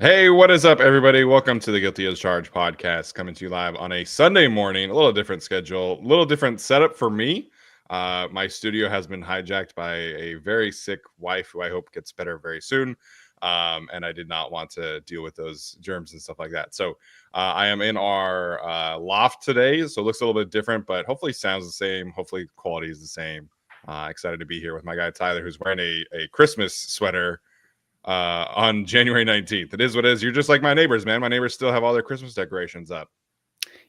Hey, what is up, everybody? Welcome to the Guilty as Charged podcast, coming to you live on a Sunday morning. A little different schedule, a little different setup for me. My studio has been hijacked by a very sick wife who I hope gets better very soon. And I did not want to deal with those germs and stuff like that. So I am in our loft today. So it looks a little bit different, but hopefully sounds the same. Hopefully quality is the same. Excited to be here with my guy Tyler, who's wearing a Christmas sweater on January 19th. It is what it is. You're just like my neighbors, man. My neighbors still have all their Christmas decorations up.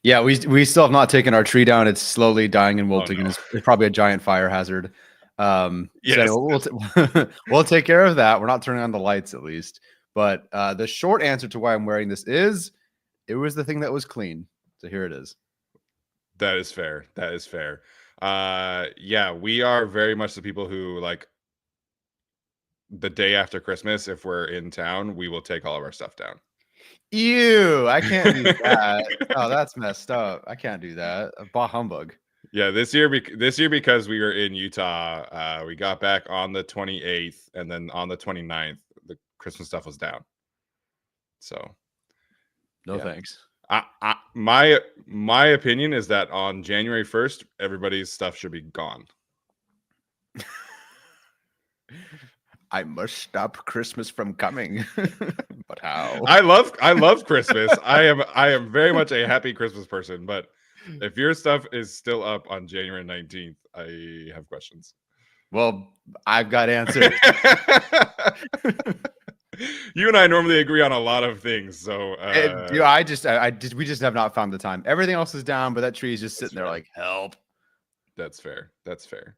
Yeah, we still have not taken our tree down. It's slowly dying and wilting, and it's probably a giant fire hazard. Yes. So we'll take care of that. We're not turning on the lights, at least. But the short answer to why I'm wearing this is it was the thing that was clean. So here it is. That is fair. That is fair. Yeah, we are very much the people who, like, the day after Christmas, if we're in town, we will take all of our stuff down. Ew, I can't do that. Oh, that's messed up. I can't do that. Bah humbug. Yeah, this year because we were in Utah, we got back on the 28th, and then on the 29th, the Christmas stuff was down. So, no thanks. My opinion is that on January 1st, everybody's stuff should be gone. I must stop Christmas from coming. But how? I love Christmas. I am very much a happy Christmas person, but if your stuff is still up on January 19th, I have questions. Well, I've got answers. You and I normally agree on a lot of things, so we just have not found the time. Everything else is down, but that tree is just sitting there like, help. That's fair. That's fair.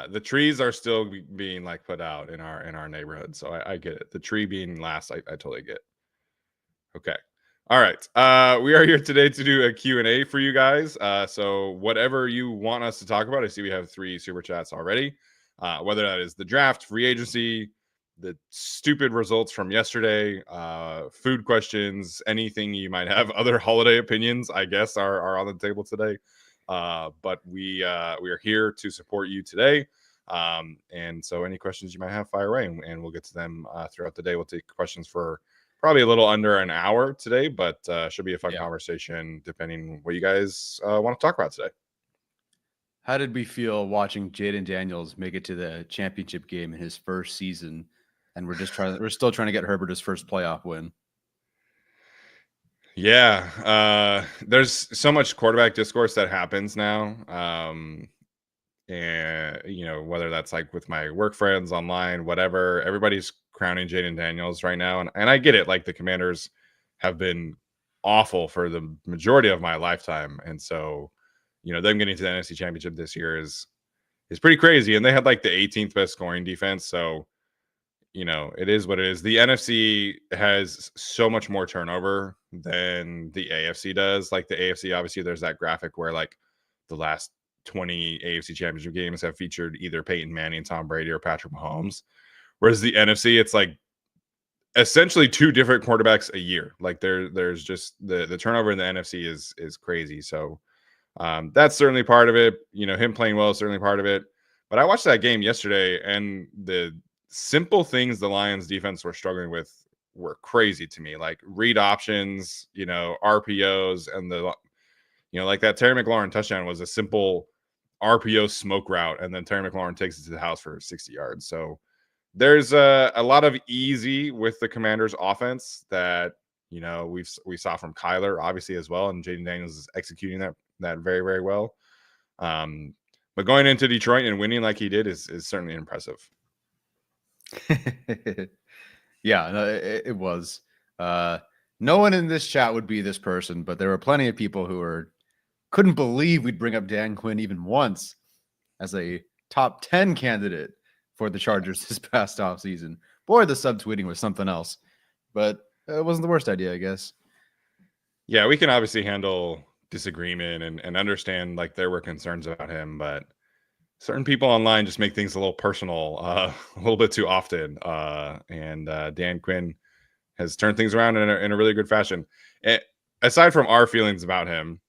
The trees are still being like put out in our neighborhood, so I get it. The tree being last, I totally get. Okay. All right. We are here today to do a Q&A for you guys. So whatever you want us to talk about, I see we have 3 super chats already. Whether that is the draft, free agency, the stupid results from yesterday, food questions, anything you might have, other holiday opinions, I guess, are on the table today. But we are here to support you today. And so any questions you might have, fire away, and we'll get to them throughout the day. We'll take questions for probably a little under an hour today, but should be a fun conversation depending what you guys want to talk about today. How did we feel watching Jaden Daniels make it to the championship game in his first season? And we're still trying to get Herbert his first playoff win. Yeah. There's so much quarterback discourse that happens now. And, whether that's like with my work friends online, whatever, everybody's crowning Jaden Daniels right now. And I get it. Like, the Commanders have been awful for the majority of my lifetime. And so, them getting to the NFC Championship this year is pretty crazy. And they had like the 18th best scoring defense. So, it is what it is. The NFC has so much more turnover than the AFC does. Like, the AFC, obviously, there's that graphic where like the last 20 AFC Championship games have featured either Peyton Manning, Tom Brady, or Patrick Mahomes. Whereas the NFC, it's like essentially 2 different quarterbacks a year. Like, there's just the turnover in the NFC is crazy. So that's certainly part of it. Him playing well is certainly part of it. But I watched that game yesterday, and the simple things the Lions defense were struggling with were crazy to me. Like read options, RPOs, and like that Terry McLaurin touchdown was a simple RPO smoke route, and then Terry McLaurin takes it to the house for 60 yards. So there's a lot of easy with the Commanders offense that we saw from Kyler obviously as well, and Jaden Daniels is executing that very, very well. But going into Detroit and winning like he did is certainly impressive. Yeah, no, it was. No one in this chat would be this person, but there were plenty of people who couldn't believe we'd bring up Dan Quinn even once as a top 10 candidate for the Chargers this past offseason. Boy, the subtweeting was something else, but it wasn't the worst idea, I guess. Yeah, we can obviously handle disagreement and understand like there were concerns about him, but certain people online just make things a little personal, a little bit too often. And Dan Quinn has turned things around in a really good fashion. Aside from our feelings about him,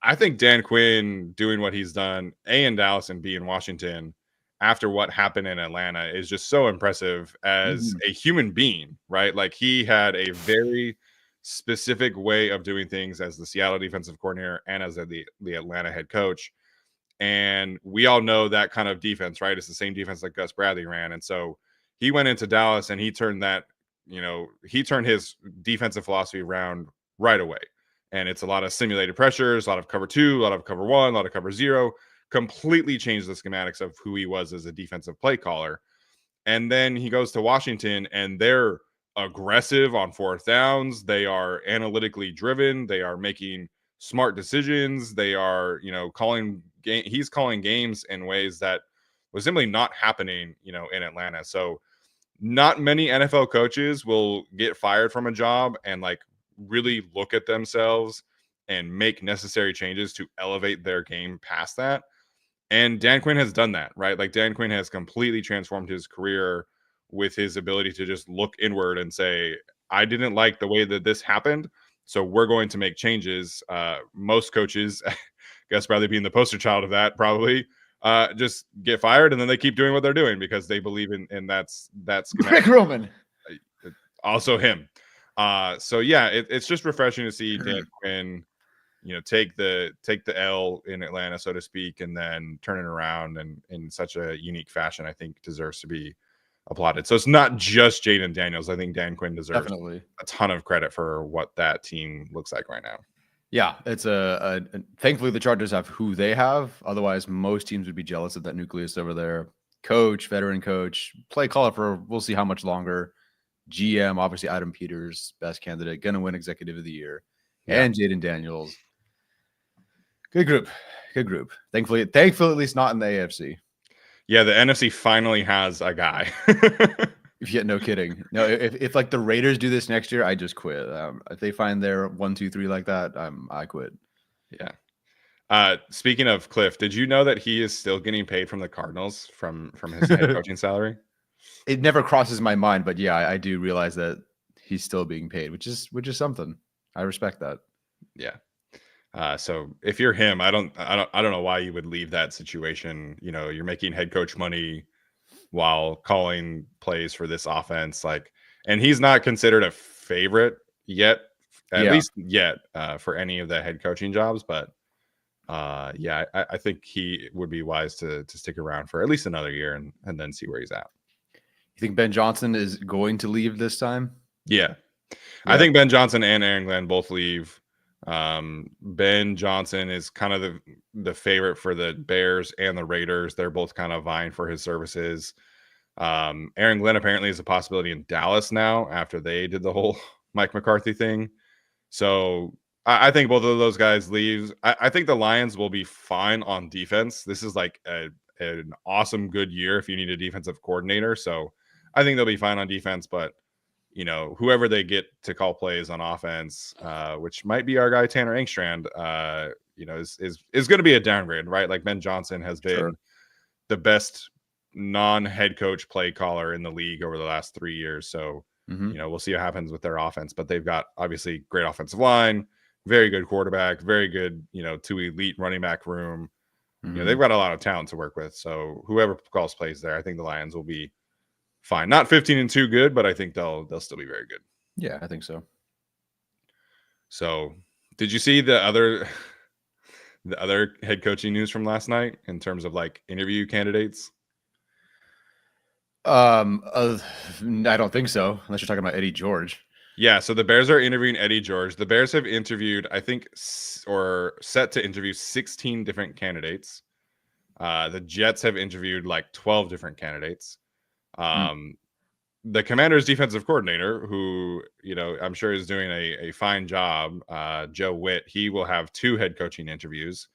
I think Dan Quinn doing what he's done, A, in Dallas and B, in Washington, after what happened in Atlanta is just so impressive as a human being, right? Like he had a very specific way of doing things as the Seattle defensive coordinator and as the Atlanta head coach. And we all know that kind of defense, right? It's the same defense that Gus Bradley ran. And so he went into Dallas and he turned his defensive philosophy around right away. And it's a lot of simulated pressures, a lot of cover 2, a lot of cover 1, a lot of cover 0, completely changed the schematics of who he was as a defensive play caller. And then he goes to Washington and they're aggressive on fourth downs. They are analytically driven. They are making smart decisions. They are, he's calling games in ways that was simply not happening, in Atlanta. So not many NFL coaches will get fired from a job and like really look at themselves and make necessary changes to elevate their game past that. And Dan Quinn has done that, right? Like Dan Quinn has completely transformed his career with his ability to just look inward and say, I didn't like the way that this happened, so we're going to make changes. Most coaches, Gus Bradley being the poster child of that, probably just get fired and then they keep doing what they're doing because they believe in that's Rick Roman. Also him. So yeah, it's just refreshing to see Dan Quinn, take the L in Atlanta, so to speak, and then turn it around and in such a unique fashion. I think deserves to be applauded. So it's not just Jaden Daniels. I think Dan Quinn deserves Definitely a ton of credit for what that team looks like right now. Yeah, it's thankfully the Chargers have who they have. Otherwise, most teams would be jealous of that nucleus over there. Coach, veteran coach, play caller for we'll see how much longer. GM, obviously Adam Peters, best candidate, gonna win executive of the year. Yeah. And Jaden Daniels. Good group. Thankfully, at least not in the AFC. Yeah, the NFC finally has a guy. Yeah, no kidding. No, if like the Raiders do this next year, I just quit. If they find their 1, 2, 3 like that, I quit. Yeah. Speaking of Cliff, did you know that he is still getting paid from the Cardinals from his head coaching salary? It never crosses my mind, but yeah, I do realize that he's still being paid, which is something. I respect that. Yeah. So if you're him, I don't know why you would leave that situation. You're making head coach money while calling plays for this offense, and he's not considered a favorite yet, at least yet, for any of the head coaching jobs. But I think he would be wise to stick around for at least another year and then see where he's at. You think Ben Johnson is going to leave this time? Yeah. I think Ben Johnson and Aaron Glenn both leave. Ben Johnson is kind of the favorite for the Bears and the Raiders. They're both kind of vying for his services. Aaron Glenn apparently is a possibility in Dallas now after they did the whole Mike McCarthy thing. So I think both of those guys leave. I think the Lions will be fine on defense. This is like an awesome, good year if you need a defensive coordinator. So I think they'll be fine on defense, but whoever they get to call plays on offense, which might be our guy Tanner Engstrand, is going to be a downgrade, right? Like Ben Johnson has been the best non-head coach play caller in the league over the last 3 years. So, we'll see what happens with their offense, but they've got obviously great offensive line, very good quarterback, very good, 2 elite running back room. They've got a lot of talent to work with. So whoever calls plays there, I think the Lions will be fine. Not 15-2 good, but I think they'll still be very good. Yeah, I think so. So did you see the other head coaching news from last night in terms of like interview candidates? I don't think so, unless you're talking about Eddie George. Yeah, so the Bears are interviewing Eddie George. The Bears have interviewed, I think, or set to interview 16 different candidates. The Jets have interviewed like 12 different candidates. The Commanders' defensive coordinator, who I'm sure is doing a fine job, Joe Witt, he will have 2 head coaching interviews.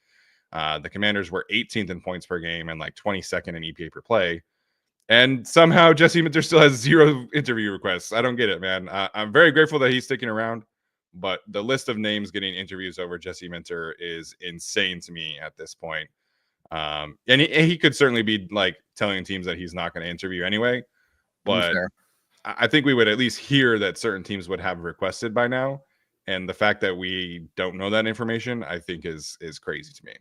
The Commanders were 18th in points per game and like 22nd in EPA per play. And somehow Jesse Minter still has 0 interview requests. I don't get it, man. I'm very grateful that he's sticking around, but the list of names getting interviews over Jesse Minter is insane to me at this point. And he could certainly be like telling teams that he's not going to interview anyway. But I think we would at least hear that certain teams would have requested by now. And the fact that we don't know that information, I think is crazy to me.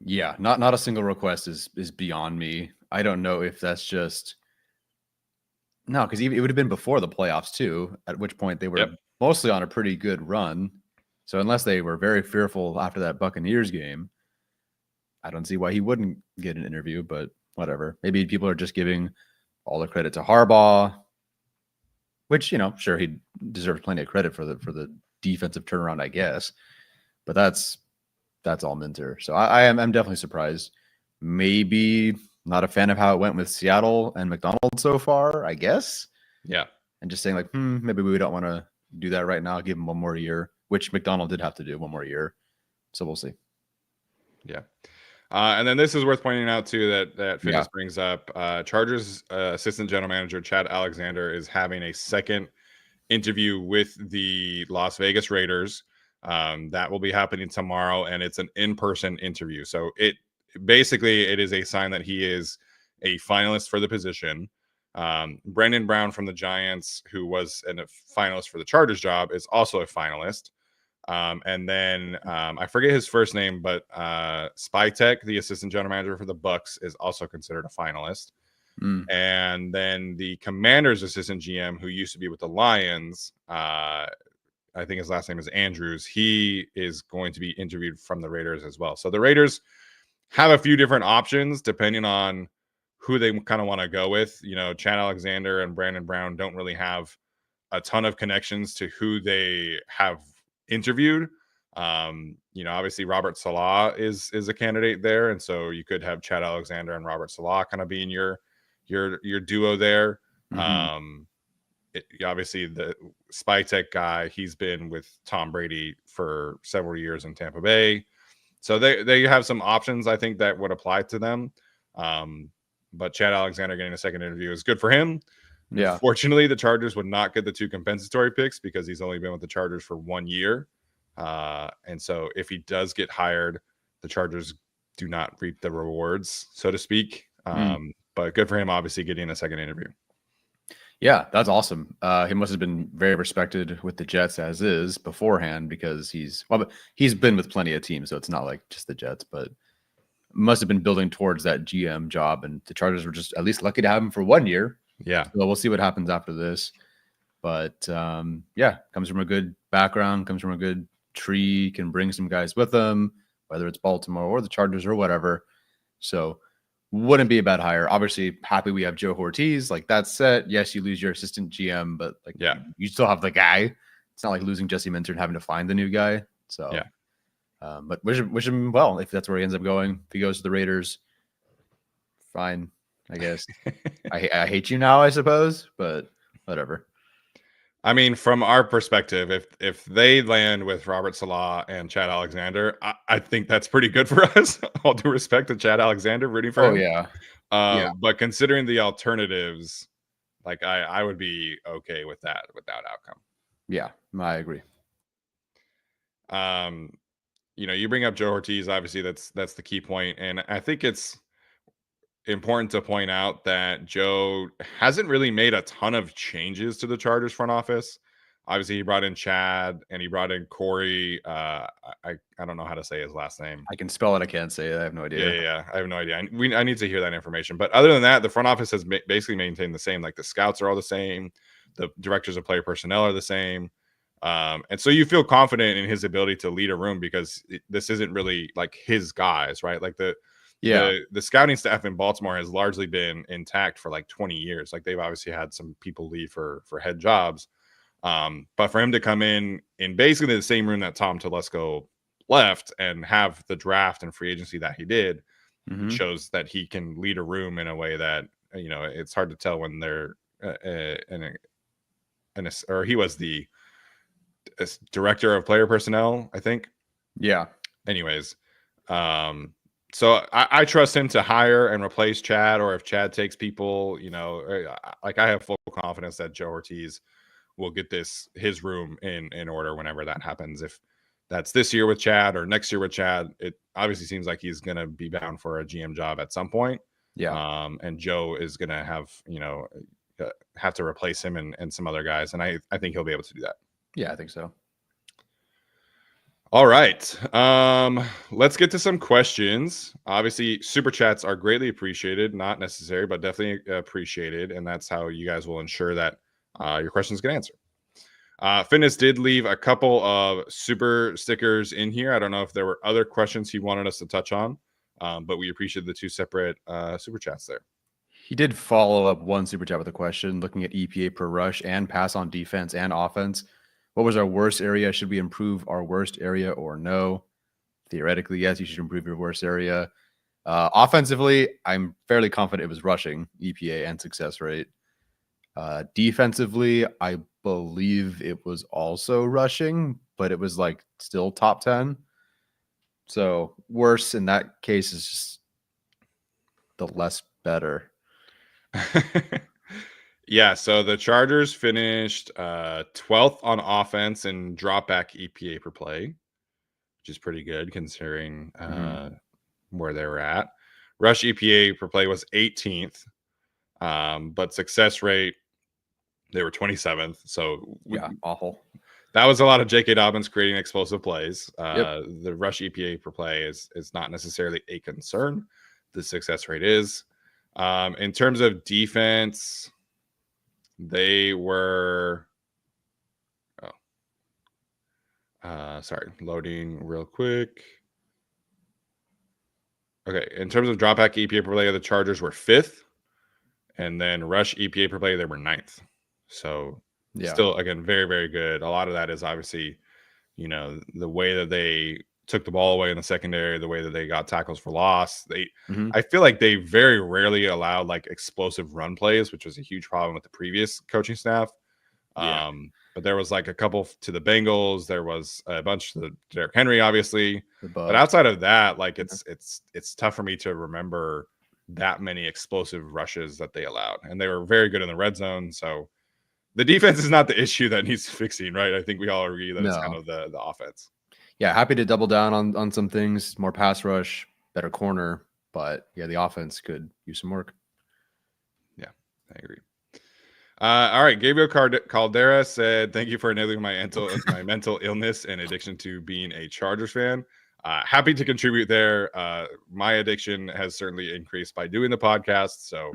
Yeah, not a single request is beyond me. I don't know if that's just no, because it would have been before the playoffs too, at which point they Yep. were mostly on a pretty good run. So unless they were very fearful after that Buccaneers game, I don't see why he wouldn't get an interview, but whatever. Maybe people are just giving all the credit to Harbaugh, which, sure, he deserves plenty of credit for the defensive turnaround, I guess. But that's all Minter. So I'm definitely surprised. Maybe not a fan of how it went with Seattle and McDonald so far, I guess. Yeah. And just saying like, maybe we don't want to do that right now. Give him one more year, which McDonald did have to do one more year. So we'll see. Yeah. And then this is worth pointing out too that Fitness Yeah. brings up. Chargers assistant general manager Chad Alexander is having a second interview with the Las Vegas Raiders. That will be happening tomorrow, and it's an in-person interview. So it is a sign that he is a finalist for the position. Brendan Brown from the Giants, who was a finalist for the Chargers job, is also a finalist. And then I forget his first name, but Spytek, the assistant general manager for the Bucks, is also considered a finalist. And then the Commanders assistant GM, who used to be with the Lions, I think his last name is Andrews. He is going to be interviewed from the Raiders as well. So the Raiders have a few different options depending on who they kind of want to go with. Chad Alexander and Brandon Brown don't really have a ton of connections to who they have interviewed. Obviously Robert Salah is a candidate there, and so you could have Chad Alexander and Robert Salah kind of being your duo there. Obviously the Spytek guy, he's been with Tom Brady for several years in Tampa Bay, so they have some options I think that would apply to them. But Chad Alexander getting a second interview is good for him. Yeah. Unfortunately, the Chargers would not get the 2 compensatory picks because he's only been with the Chargers for 1 year. And so if he does get hired, the Chargers do not reap the rewards, so to speak. But good for him, obviously, getting a second interview. Yeah, that's awesome. He must have been very respected with the Jets as is beforehand because he's been with plenty of teams, so it's not like just the Jets, but must have been building towards that GM job, and the Chargers were just at least lucky to have him for 1 year. Yeah. So we'll see what happens after this. But comes from a good background, comes from a good tree, can bring some guys with him, whether it's Baltimore or the Chargers or whatever. So wouldn't be a bad hire. Obviously, happy we have Joe Ortiz. Like that's set. Yes, you lose your assistant GM, but you still have the guy. It's not like losing Jesse Minter and having to find the new guy. So but wish him well if that's where he ends up going. If he goes to the Raiders, fine, I guess. I hate you now, I suppose, but whatever. I mean, from our perspective, if they land with Robert Salah and Chad Alexander, I think that's pretty good for us. All due respect to Chad Alexander, rooting for him. But considering the alternatives, like I would be okay with that outcome. Yeah, I agree. You bring up Joe Ortiz, obviously that's the key point, and I think it's important to point out that Joe hasn't really made a ton of changes to the Chargers front office. Obviously, he brought in Chad and he brought in Corey. I don't know how to say his last name. I can spell it. I can't say it. I have no idea. Yeah. I have no idea. I need to hear that information. But other than that, the front office has basically maintained the same. Like the scouts are all the same. The directors of player personnel are the same. And so you feel confident in his ability to lead a room because this isn't really like his guys, right? Like the scouting staff in Baltimore has largely been intact for like 20 years. Like they've obviously had some people leave for head jobs. But for him to come in basically the same room that Tom Telesco left and have the draft and free agency that he did shows that he can lead a room in a way that, it's hard to tell when they're or he was the director of player personnel, I think. Yeah. Anyways, so I trust him to hire and replace Chad, or if Chad takes people, like I have full confidence that Joe Ortiz will get his room in order whenever that happens. If that's this year with Chad or next year with Chad, it obviously seems like he's going to be bound for a GM job at some point. Yeah. And Joe is going to have to replace him and some other guys. And I think he'll be able to do that. Yeah, I think so. All right. Let's get to some questions. Obviously, super chats are greatly appreciated, not necessary, but definitely appreciated. And that's how you guys will ensure that your questions get answered. Fitness did leave a couple of super stickers in here. I don't know if there were other questions he wanted us to touch on, but we appreciate the two separate super chats there. He did follow up one super chat with a question looking at EPA per rush and pass on defense and offense. What was our worst area? Should we improve our worst area or no? Theoretically, yes, you should improve your worst area. Offensively, I'm fairly confident it was rushing, EPA, and success rate. Defensively, I believe it was also rushing, but it was like still top 10. So worse in that case is just the less better. Yeah, so the Chargers finished 12th on offense and drop back EPA per play, which is pretty good considering where they were at. Rush EPA per play was 18th, but success rate, they were 27th. So Yeah, awful. That was a lot of J.K. Dobbins creating explosive plays. Yep. The rush EPA per play is not necessarily a concern. The success rate is. In terms of defense, they were. Sorry, loading real quick. Okay, in terms of dropback EPA per play, the Chargers were 5th, and then rush EPA per play, they were 9th. So still, again, very, very good. A lot of that is obviously, the way that they took the ball away in the secondary, the way that they got tackles for loss. I feel like they very rarely allowed like explosive run plays, which was a huge problem with the previous coaching staff. Yeah. But there was like a couple to the Bengals. There was a bunch to the Derrick Henry, obviously. But outside of that, like it's tough for me to remember that many explosive rushes that they allowed. And they were very good in the red zone. So the defense is not the issue that needs fixing, right? I think we all agree that it's kind of the offense. Yeah, happy to double down on some things, more pass rush, better corner. But yeah, the offense could use some work. Yeah, I agree. All right, Gabriel Caldera said, "Thank you for enabling my mental illness and addiction to being a Chargers fan. Happy to contribute there. My addiction has certainly increased by doing the podcast, so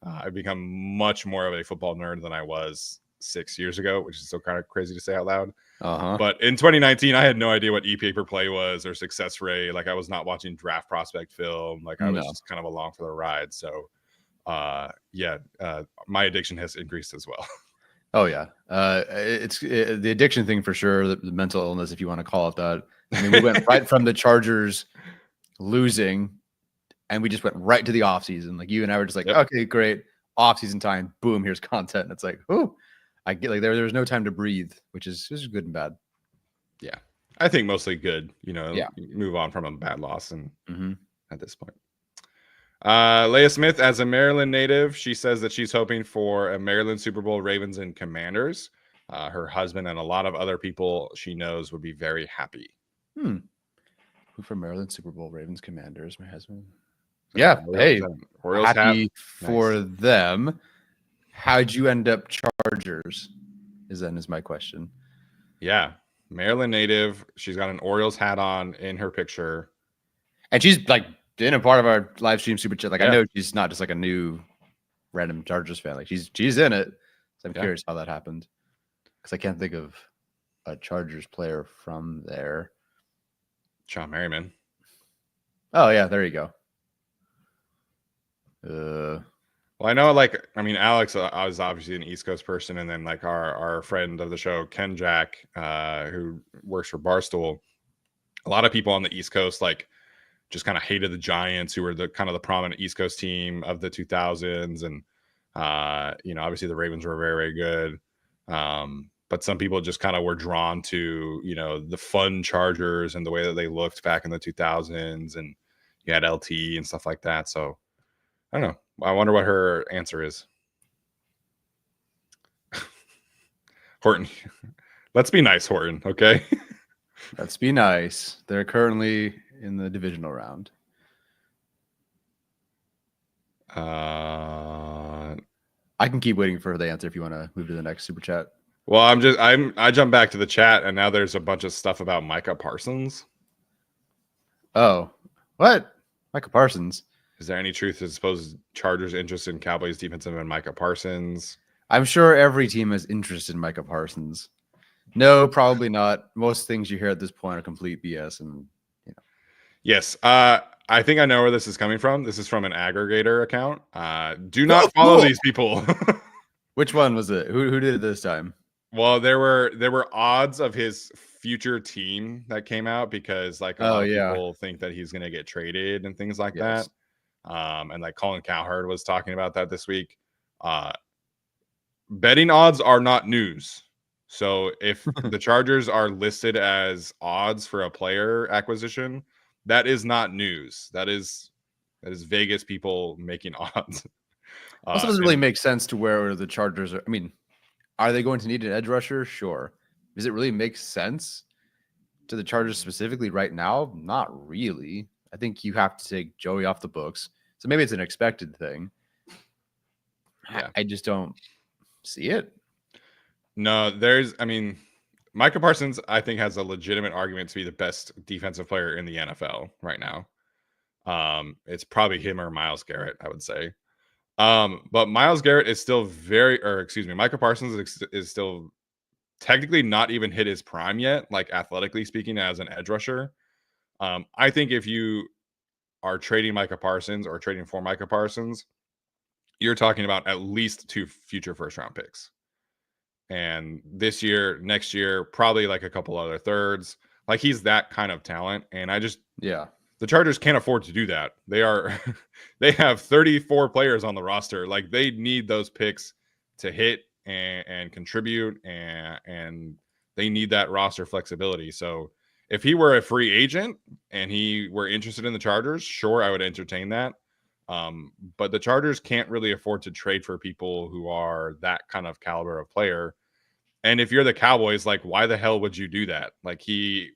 I've become much more of a football nerd than I was 6 years ago, which is so kind of crazy to say out loud. But in 2019, I had no idea what EPA per play was or success rate. Like I was not watching draft prospect film. Like I was just kind of along for the ride. So." My addiction has increased as well. Oh yeah, it's the addiction thing for sure. The mental illness, if you want to call it that. I mean, we went right from the Chargers losing, and we just went right to the offseason. Like you and I were just like, okay, great, offseason time. Boom, here's content. And it's like, oh, I get like there was no time to breathe, which is good and bad. Yeah, I think mostly good. Move on from a bad loss, and at this point. Leah Smith, as a Maryland native, she says that she's hoping for a Maryland Super Bowl, Ravens and Commanders. Her husband and a lot of other people she knows would be very happy. Who for Maryland Super Bowl, Ravens, Commanders? My husband. Yeah, hey, Orioles happy for them. How'd you end up Chargers? Is my question. Yeah, Maryland native. She's got an Orioles hat on in her picture, and she's like in a part of our live stream super chat. Like I know she's not just like a new random Chargers fan. Like she's in it. So I'm curious how that happened because I can't think of a Chargers player from there. Sean Merriman. Oh yeah, there you go. Well, I know, Alex was obviously an East Coast person, and then like our friend of the show, Ken Jack, who works for Barstool. A lot of people on the East Coast like just kind of hated the Giants, who were the kind of the prominent East Coast team of the 2000s, and obviously the Ravens were very, very good. But some people just kind of were drawn to the fun Chargers and the way that they looked back in the 2000s, and you had LT and stuff like that. So I don't know. I wonder what her answer is. Horton, let's be nice, Horton. Okay. Let's be nice. They're currently in the divisional round. I can keep waiting for the answer if you want to move to the next super chat. Well, I jumped back to the chat and now there's a bunch of stuff about Micah Parsons. Oh, what? Micah Parsons. Is there any truth to supposed Chargers' interest in Cowboys defensive end Micah Parsons? I'm sure every team has interest in Micah Parsons. No, probably not. Most things you hear at this point are complete BS, and Yes. I think I know where this is coming from. This is from an aggregator account. Do not Oh, follow cool. these people. Which one was it? Who did it this time? Well, there were odds of his future team that came out because like a lot of people think that he's going to get traded and things like that. And like Colin Cowherd was talking about that this week. Betting odds are not news. So if the Chargers are listed as odds for a player acquisition, that is not news. That is Vegas people making odds. Also, doesn't really make sense to where the Chargers are. I mean, are they going to need an edge rusher? Sure. Does it really make sense to the Chargers specifically right now? Not really. I think you have to take Joey off the books. So maybe it's an expected thing. Yeah. I just don't see it. No, Micah Parsons, I think, has a legitimate argument to be the best defensive player in the NFL right now. It's probably him or Myles Garrett, I would say. But Myles Garrett is still Micah Parsons is still technically not even hit his prime yet, like athletically speaking, as an edge rusher. I think if you are trading Micah Parsons or trading for Micah Parsons, you're talking about at least 2 future first-round picks. And this year, next year, probably like a couple other thirds. Like he's that kind of talent. And the Chargers can't afford to do that. They have 34 players on the roster. Like they need those picks to hit and contribute, and they need that roster flexibility. So if he were a free agent and he were interested in the Chargers, sure, I would entertain that. But the Chargers can't really afford to trade for people who are that kind of caliber of player. And if you're the Cowboys, like, why the hell would you do that? Like he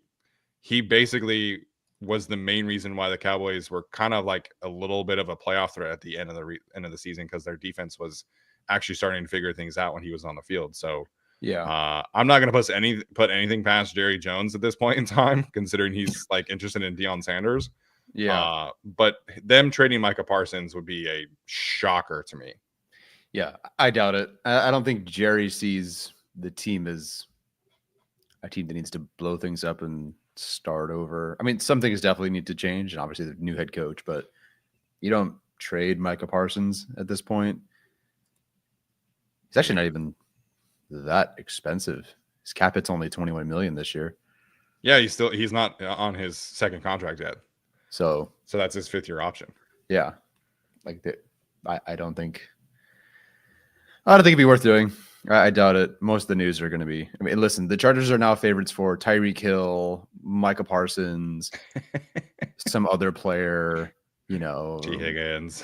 basically was the main reason why the Cowboys were kind of like a little bit of a playoff threat at the end of the season, because their defense was actually starting to figure things out when he was on the field. So I'm not going to put anything past Jerry Jones at this point in time, considering he's like interested in Deion Sanders. But them trading Micah Parsons would be a shocker to me. Yeah, I doubt it. I don't think Jerry sees the team as a team that needs to blow things up and start over. I mean, some things definitely need to change, and obviously the new head coach, but you don't trade Micah Parsons at this point. He's actually not even that expensive. His cap hit's only $21 million this year. Yeah, he's not on his second contract yet. So that's his 5th year option. Yeah. Like I don't think it'd be worth doing. I doubt it. Most of the news are going to be. I mean, listen, the Chargers are now favorites for Tyreek Hill, Micah Parsons, some other player, T. Higgins.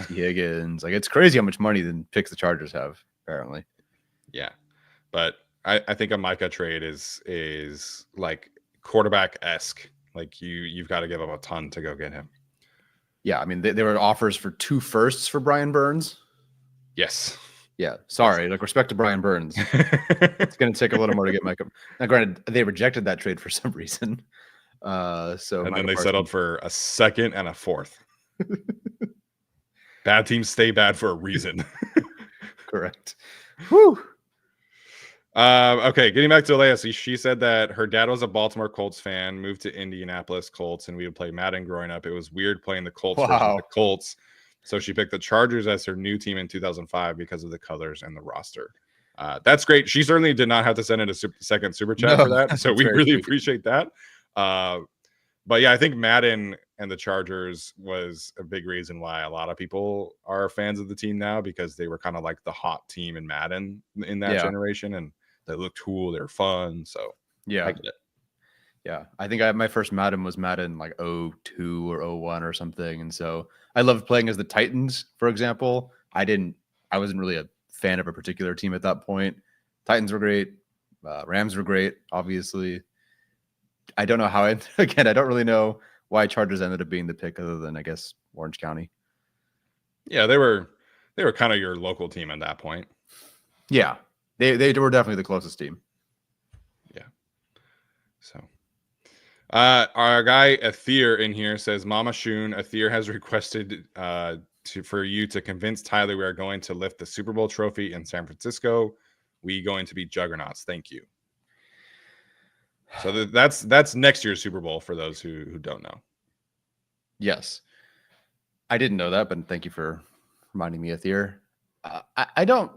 Like, it's crazy how much money the picks the Chargers have, apparently. Yeah. But I think a Micah trade is like quarterback-esque. Like you've got to give up a ton to go get him. Yeah, I mean, there were offers for 2 firsts for Brian Burns. Yes. Yeah, sorry. Like, respect to Brian Burns. It's going to take a little more to get Micah. Now, granted, they rejected that trade for some reason. Then they settled for a 2nd and a 4th. Bad teams stay bad for a reason. Correct. Whew. Okay, getting back to Alea. So she said that her dad was a Baltimore Colts fan, moved to Indianapolis Colts, and we would play Madden growing up. It was weird playing the Colts versus the Colts. So she picked the Chargers as her new team in 2005 because of the colors and the roster. That's great. She certainly did not have to send in a second super chat for that. So we really appreciate that. But yeah, I think Madden and the Chargers was a big reason why a lot of people are fans of the team now, because they were kind of like the hot team in Madden in that generation, and they looked cool. They're fun. So I get it. Yeah, I think my first Madden was Madden like 02 or 01 or something, and so I loved playing as the Titans, for example. I wasn't really a fan of a particular team at that point. Titans were great, Rams were great, obviously. I don't know how I don't really know why Chargers ended up being the pick, other than I guess Orange County. Yeah, they were kind of your local team at that point. Yeah, they were definitely the closest team. So, our guy Athir in here says, Mama Shun, Athir has requested for you to convince Tyler we are going to lift the Super Bowl trophy in San Francisco. We going to be juggernauts. Thank you. So that's next year's Super Bowl for those who don't know. Yes. I didn't know that, but thank you for reminding me, Athir. I don't,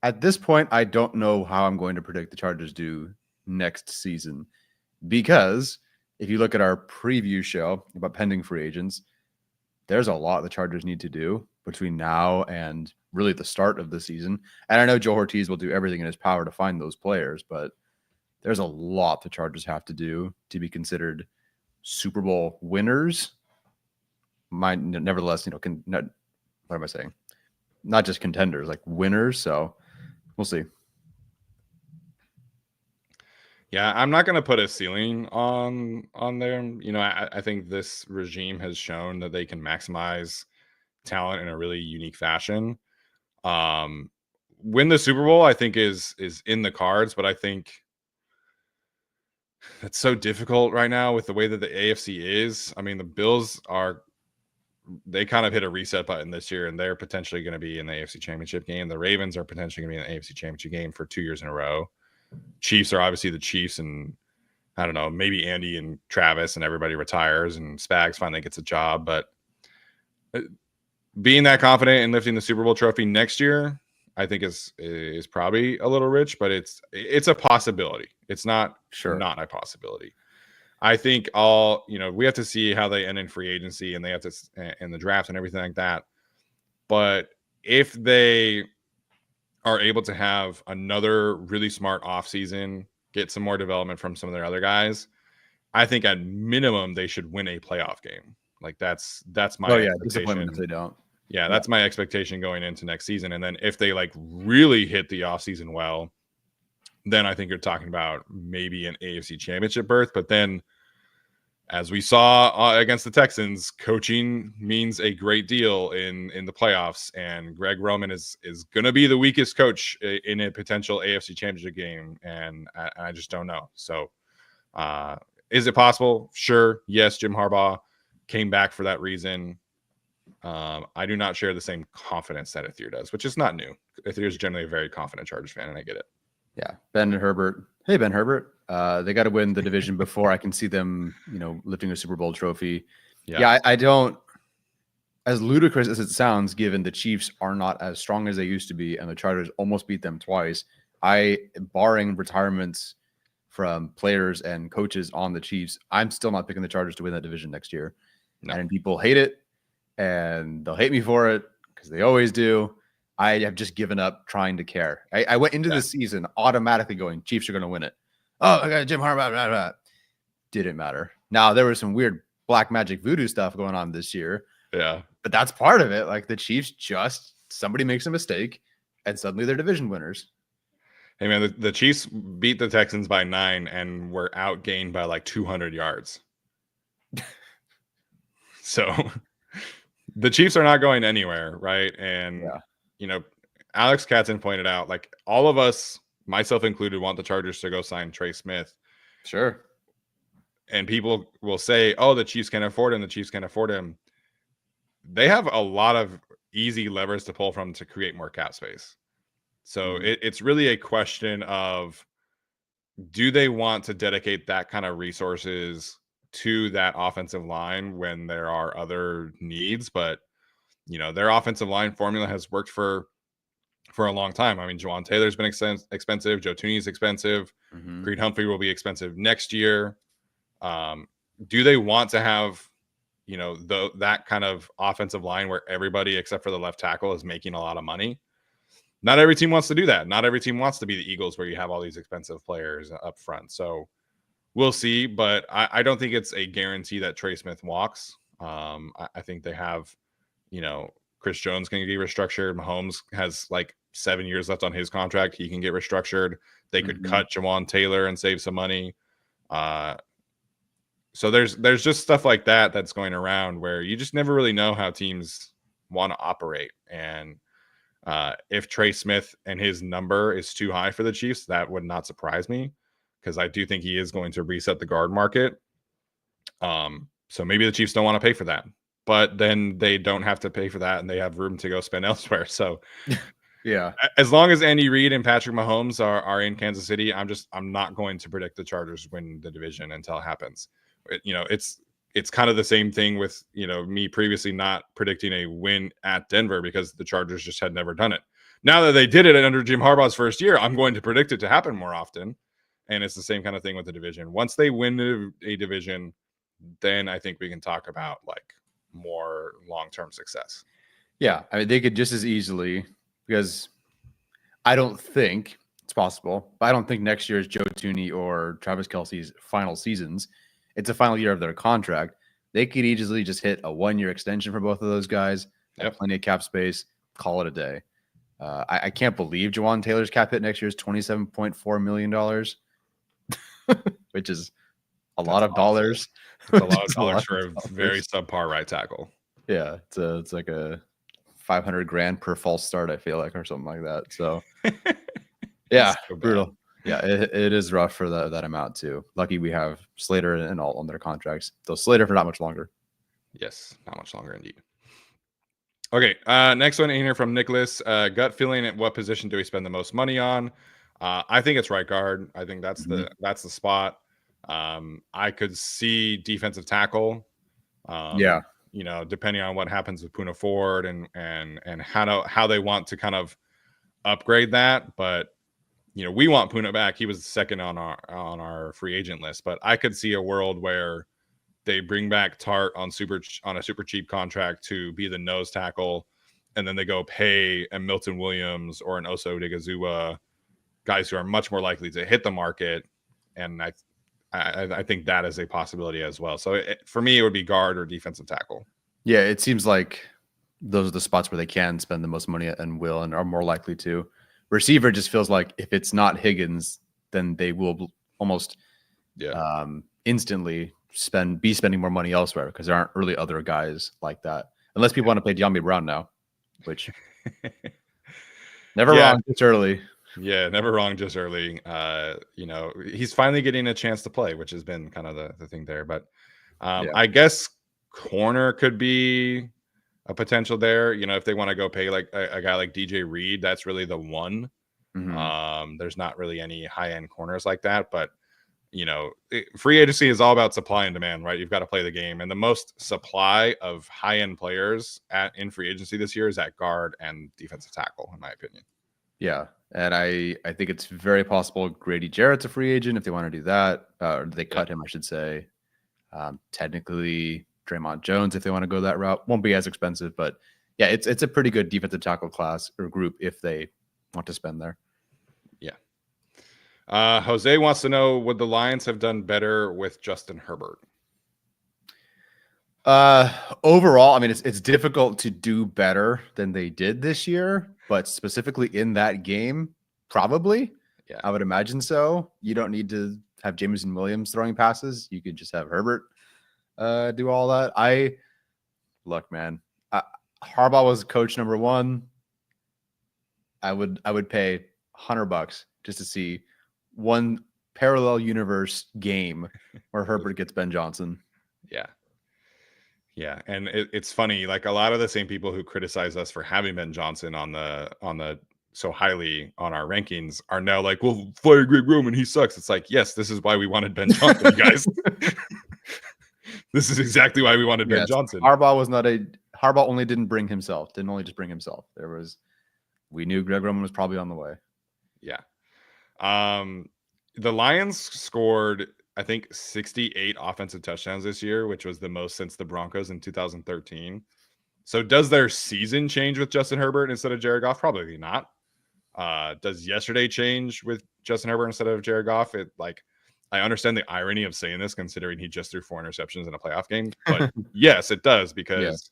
at this point, I don't know how I'm going to predict the Chargers do next season, because if you look at our preview show about pending free agents, there's a lot the Chargers need to do between now and really the start of the season. And I know Joe Ortiz will do everything in his power to find those players, but there's a lot the Chargers have to do to be considered Super Bowl winners. Nevertheless, what am I saying? Not just contenders, like winners. So we'll see. Yeah, I'm not going to put a ceiling on them. I think this regime has shown that they can maximize talent in a really unique fashion. Win the Super Bowl, I think, is in the cards, but I think that's so difficult right now with the way that the AFC is. I mean, the Bills they kind of hit a reset button this year, and they're potentially going to be in the AFC Championship game. The Ravens are potentially going to be in the AFC Championship game for 2 years in a row. Chiefs are obviously the Chiefs, and I don't know, maybe Andy and Travis and everybody retires and Spags finally gets a job. But being that confident in lifting the Super Bowl trophy next year, I think is probably a little rich, but it's a possibility. It's not a possibility. I think we have to see how they end in free agency, and they have to in the draft and everything like that. But if they are able to have another really smart offseason, get some more development from some of their other guys, I think at minimum they should win a playoff game. Like that's my disappointment if they don't. Yeah, that's my expectation going into next season. And then if they really hit the offseason well, then I think you're talking about maybe an AFC Championship berth. But then, as we saw against the Texans, coaching means a great deal in the playoffs, and Greg Roman is going to be the weakest coach in a potential AFC Championship game, and I just don't know. So, is it possible? Sure. Yes, Jim Harbaugh came back for that reason. I do not share the same confidence that Athir does, which is not new. Athir is generally a very confident Chargers fan, and I get it. Yeah, Ben Herbert. Hey, Ben Herbert. They got to win the division before I can see them, lifting a Super Bowl trophy. Yeah, I don't. As ludicrous as it sounds, given the Chiefs are not as strong as they used to be, and the Chargers almost beat them twice, barring retirements from players and coaches on the Chiefs, I'm still not picking the Chargers to win that division next year. No. And people hate it, and they'll hate me for it because they always do. I have just given up trying to care. I went into the season automatically going, Chiefs are going to win it. Oh, I got Jim Harbaugh. Blah, blah. Didn't matter. Now, there was some weird black magic voodoo stuff going on this year. Yeah. But that's part of it. Like the Chiefs somebody makes a mistake and suddenly they're division winners. Hey, man, the Chiefs beat the Texans by 9 and were outgained by 200 yards. So the Chiefs are not going anywhere, right? And Alex Katzen pointed out, all of us, myself included, want the Chargers to go sign Trey Smith. Sure. And people will say, oh, the Chiefs can't afford him. The Chiefs can't afford him. They have a lot of easy levers to pull from to create more cap space. So it's really a question of, do they want to dedicate that kind of resources to that offensive line when there are other needs? But their offensive line formula has worked for a long time. I mean, Juwan Taylor's been expensive. Joe Tooney's expensive. Creed Humphrey will be expensive next year. Do they want to have, that kind of offensive line where everybody except for the left tackle is making a lot of money? Not every team wants to do that. Not every team wants to be the Eagles where you have all these expensive players up front. So we'll see, but I don't think it's a guarantee that Trey Smith walks. I think they have, Chris Jones can get restructured. Mahomes has 7 years left on his contract. He can get restructured. They could cut Juwan Taylor and save some money. So there's just stuff like that that's going around where you just never really know how teams want to operate. And if Trey Smith and his number is too high for the Chiefs, that would not surprise me. because I do think he is going to reset the guard market. So maybe the Chiefs don't want to pay for that, but then they don't have to pay for that and they have room to go spend elsewhere. So yeah, as long as Andy Reid and Patrick Mahomes are in Kansas City, I'm not going to predict the Chargers win the division until it happens. It's kind of the same thing with, me previously not predicting a win at Denver because the Chargers just had never done it. Now that they did it under Jim Harbaugh's first year, I'm going to predict it to happen more often. And it's the same kind of thing with the division. Once they win a division, then I think we can talk about like more long-term success. Yeah. I mean, they could just as easily, because I don't think it's possible, but I don't think next year is Joe Thuney or Travis Kelce's final seasons. It's a final year of their contract. They could easily just hit a 1-year extension for both of those guys. Have plenty of cap space. Call it a day. I can't believe Jawan Taylor's cap hit next year is $27.4 million, which is a lot of dollars. It's a lot of dollars for a very subpar right tackle. Yeah, it's like a $500,000 per false start, I feel like, or something like that. So yeah, so brutal. Yeah, it is rough for that amount too. Lucky we have Slater and all on their contracts. So Slater for not much longer. Yes, not much longer indeed. Okay, next one in here from Nicholas. Gut feeling, at what position do we spend the most money on? I think it's right guard. I think that's the spot. I could see defensive tackle. Depending on what happens with Puna Ford and how they want to kind of upgrade that. But we want Puna back. He was second on our free agent list. But I could see a world where they bring back Tart on a super cheap contract to be the nose tackle, and then they go pay a Milton Williams or an Oso Odigizua, guys who are much more likely to hit the market. And I think that is a possibility as well. So for me, it would be guard or defensive tackle. Yeah, it seems like those are the spots where they can spend the most money and will and are more likely to. Receiver just feels like if it's not Higgins, then they will almost instantly be spending more money elsewhere because there aren't really other guys like that. Unless people want to play De'Ami Brown now, which never wrong, just early. Yeah, never wrong, just early. He's finally getting a chance to play, which has been kind of the thing there. But I guess corner could be a potential there. If they want to go pay like a guy like DJ Reed, that's really the one. Mm-hmm. There's not really any high-end corners like that, but free agency is all about supply and demand, right? You've got to play the game, and the most supply of high-end players in free agency this year is at guard and defensive tackle, in my opinion. Yeah, and I think it's very possible Grady Jarrett's a free agent if they want to do that, or they cut him, I should say. Technically, Draymond Jones, if they want to go that route, won't be as expensive, but yeah, it's a pretty good defensive tackle class or group if they want to spend there. Yeah. Jose wants to know, would the Lions have done better with Justin Herbert? Overall, I mean, it's difficult to do better than they did this year, but specifically in that game, probably. Yeah, I would imagine so. You don't need to have Jameson Williams throwing passes. You could just have Herbert do all that. Look, man, Harbaugh was coach number one. I would pay $100 just to see one parallel universe game where Herbert gets Ben Johnson. Yeah, and it's funny. Like a lot of the same people who criticize us for having Ben Johnson on the so highly on our rankings are now like, well, fire Greg Roman, he sucks. It's like, yes, this is why we wanted Ben Johnson, you guys. This is exactly why we wanted Ben Johnson. Harbaugh only didn't bring himself. Didn't only just bring himself. We knew Greg Roman was probably on the way. Yeah. The Lions scored, I think, 68 offensive touchdowns this year, which was the most since the Broncos in 2013. So does their season change with Justin Herbert instead of Jared Goff? Probably not. Does yesterday change with Justin Herbert instead of Jared Goff? I understand the irony of saying this, considering he just threw 4 interceptions in a playoff game. But yes, it does, because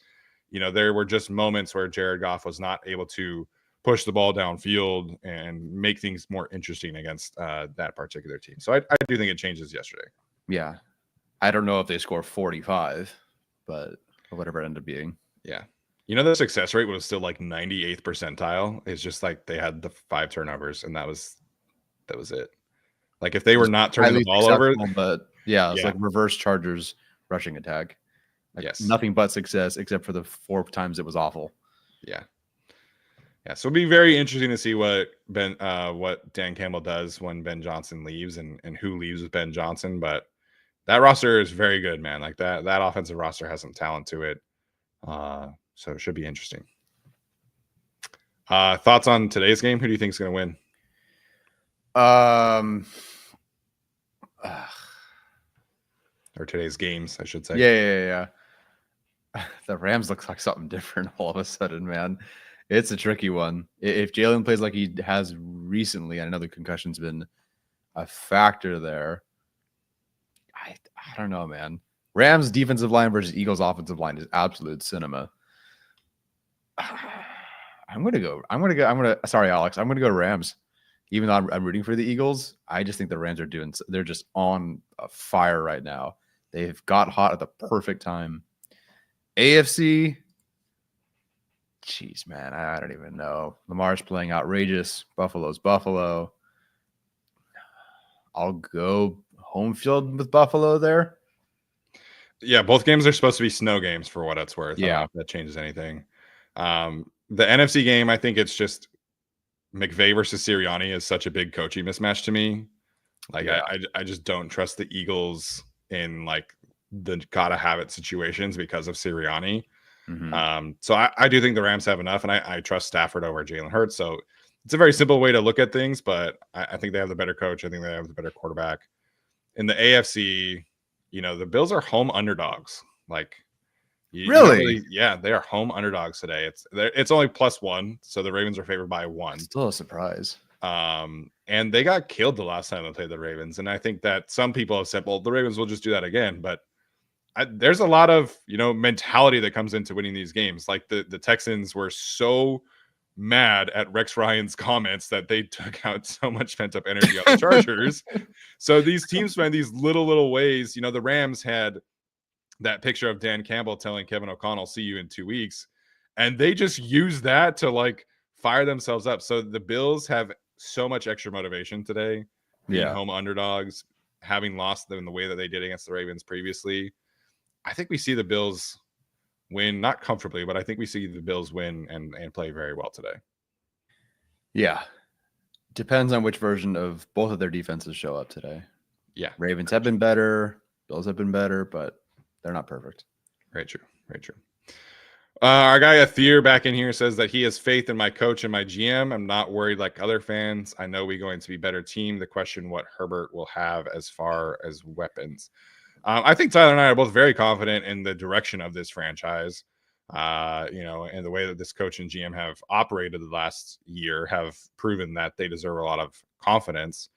there were just moments where Jared Goff was not able to push the ball downfield and make things more interesting against that particular team. So I do think it changes yesterday. Yeah. I don't know if they score 45, but whatever it ended up being. Yeah. The success rate was still like 98th percentile. It's just like they had the 5 turnovers, and that was it. Like if they were not turning the ball over, but yeah, it's yeah. like reverse Chargers rushing attack. Like Yes. nothing but success except for the 4 times it was awful. Yeah. Yeah. So it'll be very interesting to see what Dan Campbell does when Ben Johnson leaves and who leaves with Ben Johnson. But that roster is very good, man. Like that offensive roster has some talent to it. So it should be interesting. Thoughts on today's game? Who do you think is going to win? Or today's games, I should say. Yeah. The Rams looks like something different all of a sudden, man. It's a tricky one. If Jalen plays like he has recently, and I know the concussion's been a factor there, I don't know, man. Rams defensive line versus Eagles offensive line is absolute cinema. Sorry, Alex. I'm gonna go Rams. Even though I'm rooting for the Eagles, I just think the Rams they're just on a fire right now. They've got hot at the perfect time. AFC, jeez, man, I don't even know. Lamar's playing outrageous. Buffalo's Buffalo. I'll go home field with Buffalo there. Yeah, both games are supposed to be snow games for what it's worth. Yeah. I don't know if that changes anything. The NFC game, I think it's just McVay versus Sirianni is such a big coaching mismatch to me. Like yeah. I just don't trust the Eagles in like the gotta have it situations because of Sirianni. Mm-hmm. So I do think the Rams have enough, and I trust Stafford over Jalen Hurts. So it's a very simple way to look at things, but I think they have the better coach. I think they have the better quarterback. In the AFC, you know, the Bills are home underdogs. Like, really? Yeah, they are home underdogs today. It's only +1, so the Ravens are favored by 1. Still a surprise. And they got killed the last time they played the Ravens, and I think that some people have said, well, the Ravens will just do that again, but there's a lot of, you know, mentality that comes into winning these games. Like the Texans were so mad at Rex Ryan's comments that they took out so much pent up energy on the Chargers. So these teams find these little ways. You know, the Rams had that picture of Dan Campbell telling Kevin O'Connell, see you in 2 weeks. And they just use that to like fire themselves up. So the Bills have so much extra motivation today, being home underdogs, having lost them in the way that they did against the Ravens previously. I think we see the Bills win, not comfortably, but I think we see the Bills win and play very well today. Yeah. Depends on which version of both of their defenses show up today. Yeah. Ravens have been better. Bills have been better, but they're not perfect. Very true. Very true. Our guy Athir back in here says that he has faith in my coach and my GM. I'm not worried like other fans. I know we're going to be a better team. The question what Herbert will have as far as weapons. I think Tyler and I are both very confident in the direction of this franchise. You know, and the way that this coach and GM have operated the last year have proven that they deserve a lot of confidence.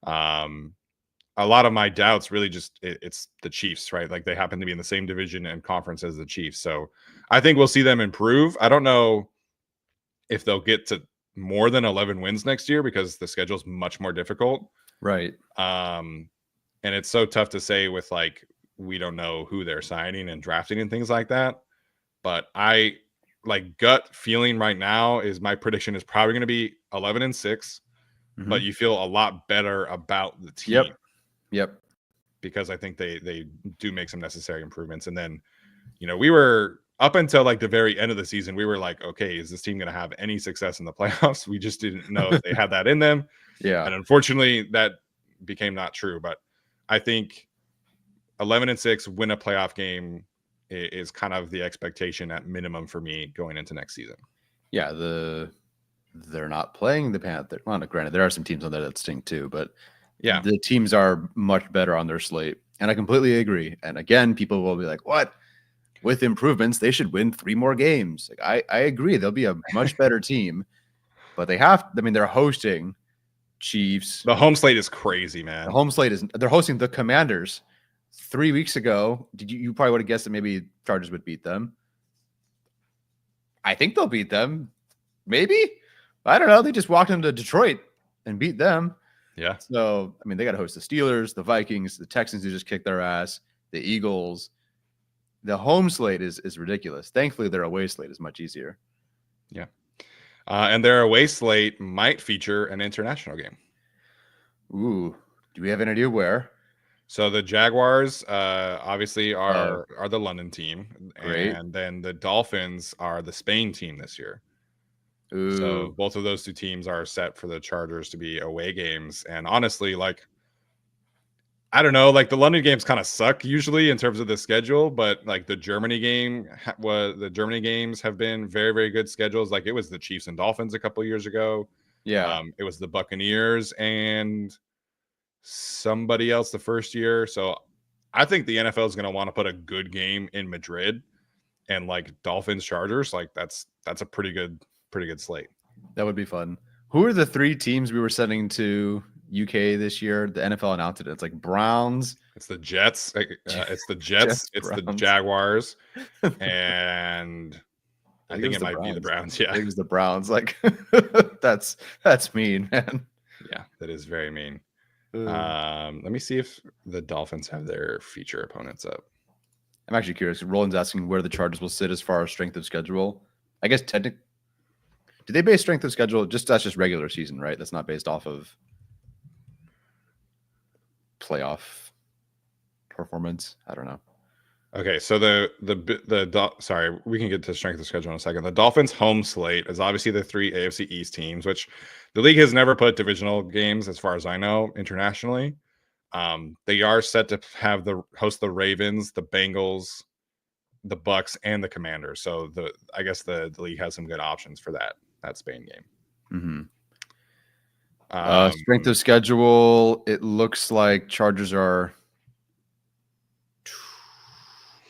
A lot of my doubts really just it's the Chiefs, right? Like they happen to be in the same division and conference as the Chiefs. So I think we'll see them improve. I don't know if they'll get to more than 11 wins next year because the schedule is much more difficult. Right. And it's so tough to say with like, we don't know who they're signing and drafting and things like that. But I like gut feeling right now is my prediction is probably going to be 11-6, but you feel a lot better about the team. Yep. Because I think they do make some necessary improvements. And then, you know, we were up until like the very end of the season, we were like, okay, is this team going to have any success in the playoffs? We just didn't know if they had that in them. Yeah. And unfortunately that became not true, but I think 11-6 win a playoff game is kind of the expectation at minimum for me going into next season. Yeah, they're not playing the Panthers. Well, granted, there are some teams on there that stink too, but yeah, the teams are much better on their slate, and I completely agree. And again, people will be like, "What? With improvements, they should win 3 more games." Like, I agree, they'll be a much better team, but they have. I mean, they're hosting Chiefs. The home slate is crazy, man. The home slate is they're hosting the Commanders. 3 weeks ago, you probably would have guessed that maybe Chargers would beat them. I think they'll beat them. Maybe. I don't know. They just walked into Detroit and beat them. Yeah. So, I mean, they got to host the Steelers, the Vikings, the Texans who just kicked their ass, the Eagles. The home slate is ridiculous. Thankfully, their away slate is much easier. Yeah. And their away slate might feature an international game. Ooh. Do we have any idea where? So the Jaguars obviously Oh, are the London team, great. and then the Dolphins are the Spain team this year. So Ooh, both of those two teams are set for the Chargers to be away games. And honestly, like I don't know, like the London games kind of suck usually in terms of the schedule, but like the Germany game was the Germany games have been very, very good schedules. Like it was the Chiefs and Dolphins a couple of years ago. yeah. It was the Buccaneers and somebody else the first year. So I think the NFL is going to want to put a good game in Madrid, and like Dolphins Chargers, like that's a pretty good slate. That would be fun. Who are the 3 teams we were sending to UK this year? The NFL announced it. It's like Browns. It's the Jets. It's the Jets. Jets, It's the Browns. Jaguars, and I think it might be the Browns. I Yeah, think it was the Browns. Like that's mean, man. yeah, that is very mean. Uh, Let me see if the Dolphins have their feature opponents up. I'm actually curious. Roland's asking where the Chargers will sit as far as strength of schedule. I guess technically, do they base strength of schedule? That's just regular season, right? That's not based off of playoff performance. I don't know. Okay, so sorry, we can get to strength of schedule in a second. The Dolphins' home slate is obviously the 3 AFC East teams, which the league has never put divisional games, as far as I know, internationally. They are set to have host the Ravens, the Bengals, the Bucks, and the Commanders. So I guess the league has some good options for that Spain game. Mm-hmm. Strength of schedule. It looks like Chargers are.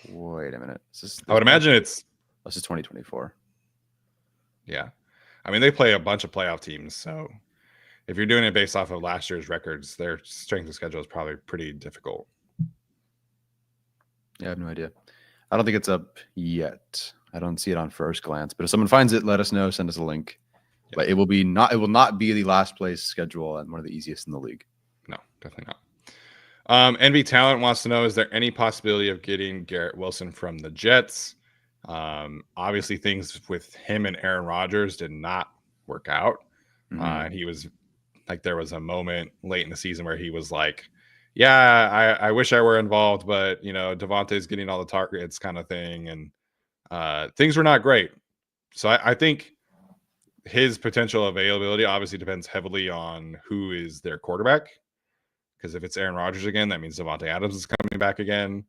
Wait a minute. I would imagine this is 2024. Yeah. I mean, they play a bunch of playoff teams. So if you're doing it based off of last year's records, their strength of schedule is probably pretty difficult. Yeah, I have no idea. I don't think it's up yet. I don't see it on first glance. But if someone finds it, let us know. Send us a link. Yeah. But it will not be the last place schedule and one of the easiest in the league. No, definitely not. NV Talent wants to know, is there any possibility of getting Garrett Wilson from the Jets? Obviously, things with him and Aaron Rodgers did not work out. And he was like, there was a moment late in the season where he was like, yeah, I wish I were involved, but Devontae's getting all the targets kind of thing. And things were not great. So I think his potential availability obviously depends heavily on who is their quarterback. Because if it's Aaron Rodgers again, that means Devontae Adams is coming back again.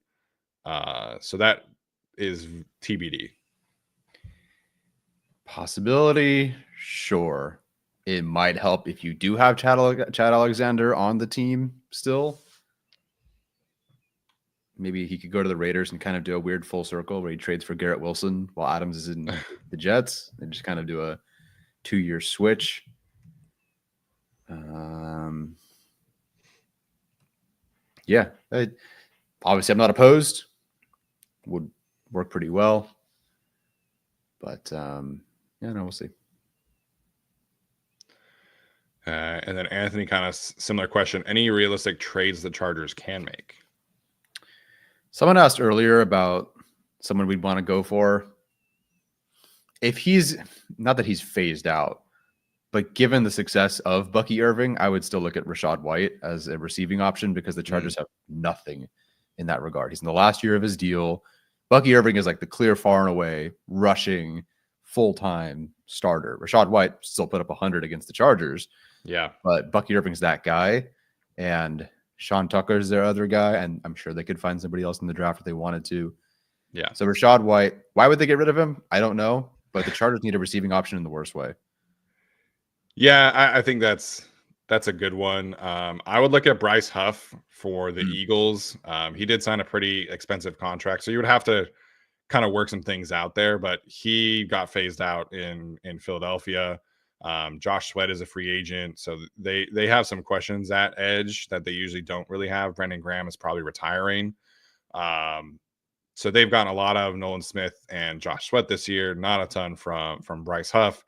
So that is TBD. Possibility, sure. It might help if you do have Chad Alexander on the team still. Maybe he could go to the Raiders and kind of do a weird full circle where he trades for Garrett Wilson while Adams is in the Jets and just kind of do a 2-year switch. Yeah, obviously I'm not opposed. Would work pretty well. But we'll see. And then Anthony, kind of similar question. Any realistic trades the Chargers can make? Someone asked earlier about someone we'd want to go for. If he's not that he's phased out, but given the success of Bucky Irving, I would still look at Rachaad White as a receiving option because the Chargers have nothing in that regard. He's in the last year of his deal. Bucky Irving is like the clear far and away rushing full-time starter. Rachaad White still put up 100 against the Chargers. Yeah. But Bucky Irving's that guy. And Sean Tucker's their other guy. And I'm sure they could find somebody else in the draft if they wanted to. Yeah. So Rachaad White, why would they get rid of him? I don't know. But the Chargers need a receiving option in the worst way. Yeah, I think that's a good one. I would look at Bryce Huff for the Eagles. He did sign a pretty expensive contract, so you would have to kind of work some things out there, but he got phased out in Philadelphia. Josh Sweat is a free agent, so they have some questions at edge that they usually don't really have. Brendan Graham is probably retiring. So they've gotten a lot of Nolan Smith and Josh Sweat this year, not a ton from Bryce Huff.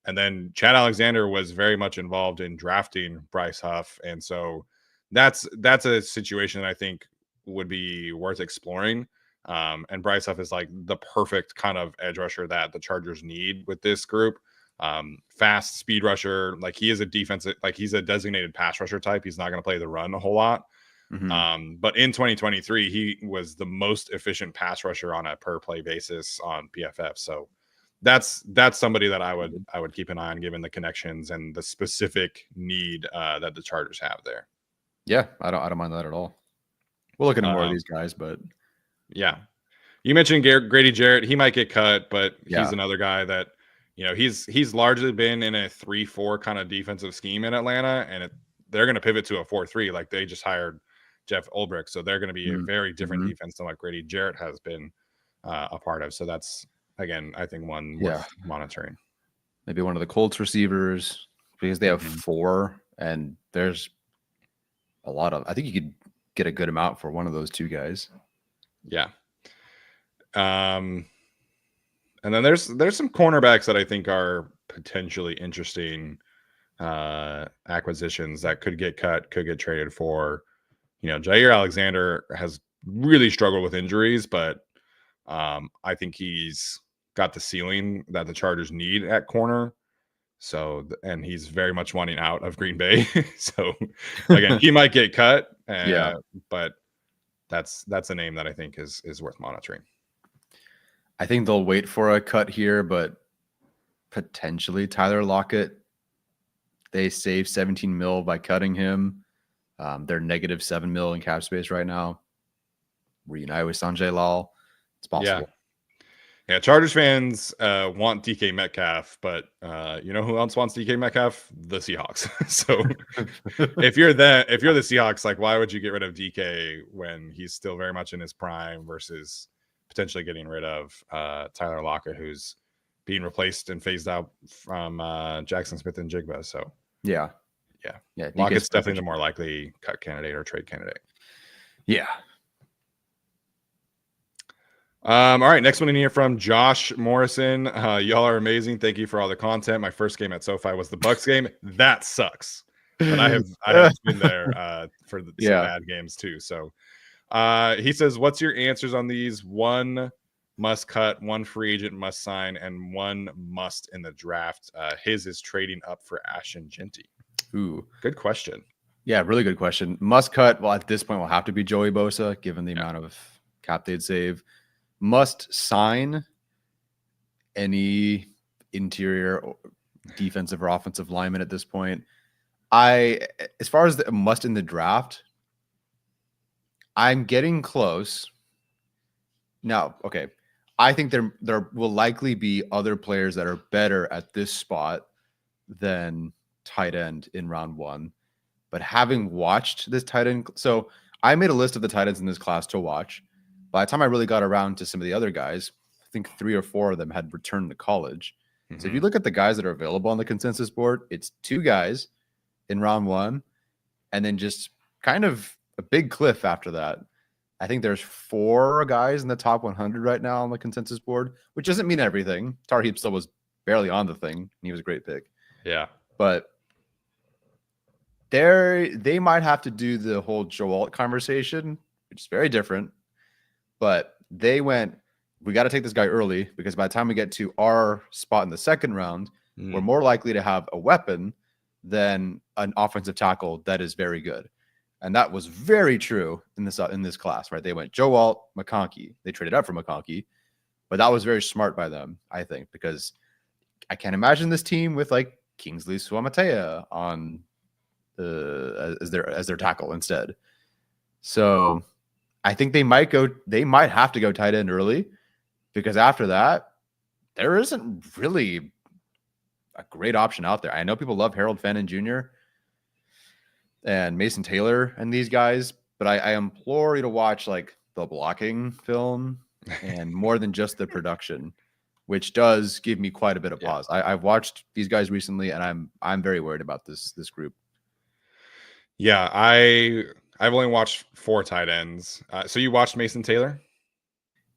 And then Chad Alexander was very much involved in drafting Bryce Huff. And so that's a situation that I think would be worth exploring. And Bryce Huff is like the perfect kind of edge rusher that the Chargers need with this group. fast speed rusher. Like he is a defensive, like he's a designated pass rusher type. He's not going to play the run a whole lot. But in 2023, he was the most efficient pass rusher on a per play basis on PFF. So that's somebody that I would keep an eye on, given the connections and the specific need that the Chargers have there. Yeah, I don't mind that at all. We'll look into more of these guys, but yeah, you mentioned Grady Jarrett. He might get cut, but he's another guy that, you know, he's largely been in a 3-4 kind of defensive scheme in Atlanta, and they're going to pivot to a 4-3. Like they just hired Jeff Ulbrich, so they're going to be a very different defense than what Grady Jarrett has been a part of. So that's, again, I think one worth monitoring. Maybe one of the Colts receivers, because they have 4, and there's a lot of. I think you could get a good amount for one of those 2 guys. Yeah. And then there's some cornerbacks that I think are potentially interesting acquisitions that could get cut, could get traded for. You know, Jair Alexander has really struggled with injuries, but I think he's got the ceiling that the Chargers need at corner. So, and he's very much wanting out of Green Bay. So, again, he might get cut. But that's a name that I think is worth monitoring. I think they'll wait for a cut here, but potentially Tyler Lockett. They save 17 mil by cutting him. They're negative 7 mil in cap space right now. Reunite with Sanjay Lal. It's possible. Yeah, Chargers fans want DK Metcalf, but you know who else wants DK Metcalf? The Seahawks. So if you're the Seahawks, like, why would you get rid of DK when he's still very much in his prime versus potentially getting rid of Tyler Lockett, who's being replaced and phased out from Jackson Smith and Jigba? So yeah. Lockett's definitely the more likely cut candidate or trade candidate. Yeah. All right, next one in here from Josh Morrison. Y'all are amazing. Thank you for all the content. My first game at SoFi was the Bucks game. That sucks. But I have been there for some bad games too. So he says, what's your answers on these? 1 must cut, 1 free agent must sign, and 1 must in the draft. His is trading up for Ashton Genty. Ooh, good question. Yeah, really good question. Must cut. Well, at this point, will have to be Joey Bosa, given the amount of cap they'd save. Must sign any interior defensive or offensive lineman at this point. As far as the must in the draft, I'm getting close. Now, okay. I think there will likely be other players that are better at this spot than tight end in round 1. But having watched this tight end, so I made a list of the tight ends in this class to watch. By the time I really got around to some of the other guys, I think 3 or 4 of them had returned to college. So if you look at the guys that are available on the consensus board, it's 2 guys in round 1, and then just kind of a big cliff after that. I think there's 4 guys in the top 100 right now on the consensus board, which doesn't mean everything. Tarheeb still was barely on the thing, and he was a great pick. Yeah. But they might have to do the whole Joe Alt conversation, which is very different. But they went, we got to take this guy early, because by the time we get to our spot in the second round, we're more likely to have a weapon than an offensive tackle that is very good. And that was very true in this class, right? They went Joe Alt, McConkey. They traded up for McConkey, but that was very smart by them, I think, because I can't imagine this team with like Kingsley Suamatea on as their tackle instead. So I think they might have to go tight end early, because after that, there isn't really a great option out there. I know people love Harold Fannin Jr. and Mason Taylor and these guys, but I implore you to watch like the blocking film and more than just the production, which does give me quite a bit of pause. I've watched these guys recently, and I'm very worried about this group. Yeah, I've only watched 4 tight ends. So you watched Mason Taylor?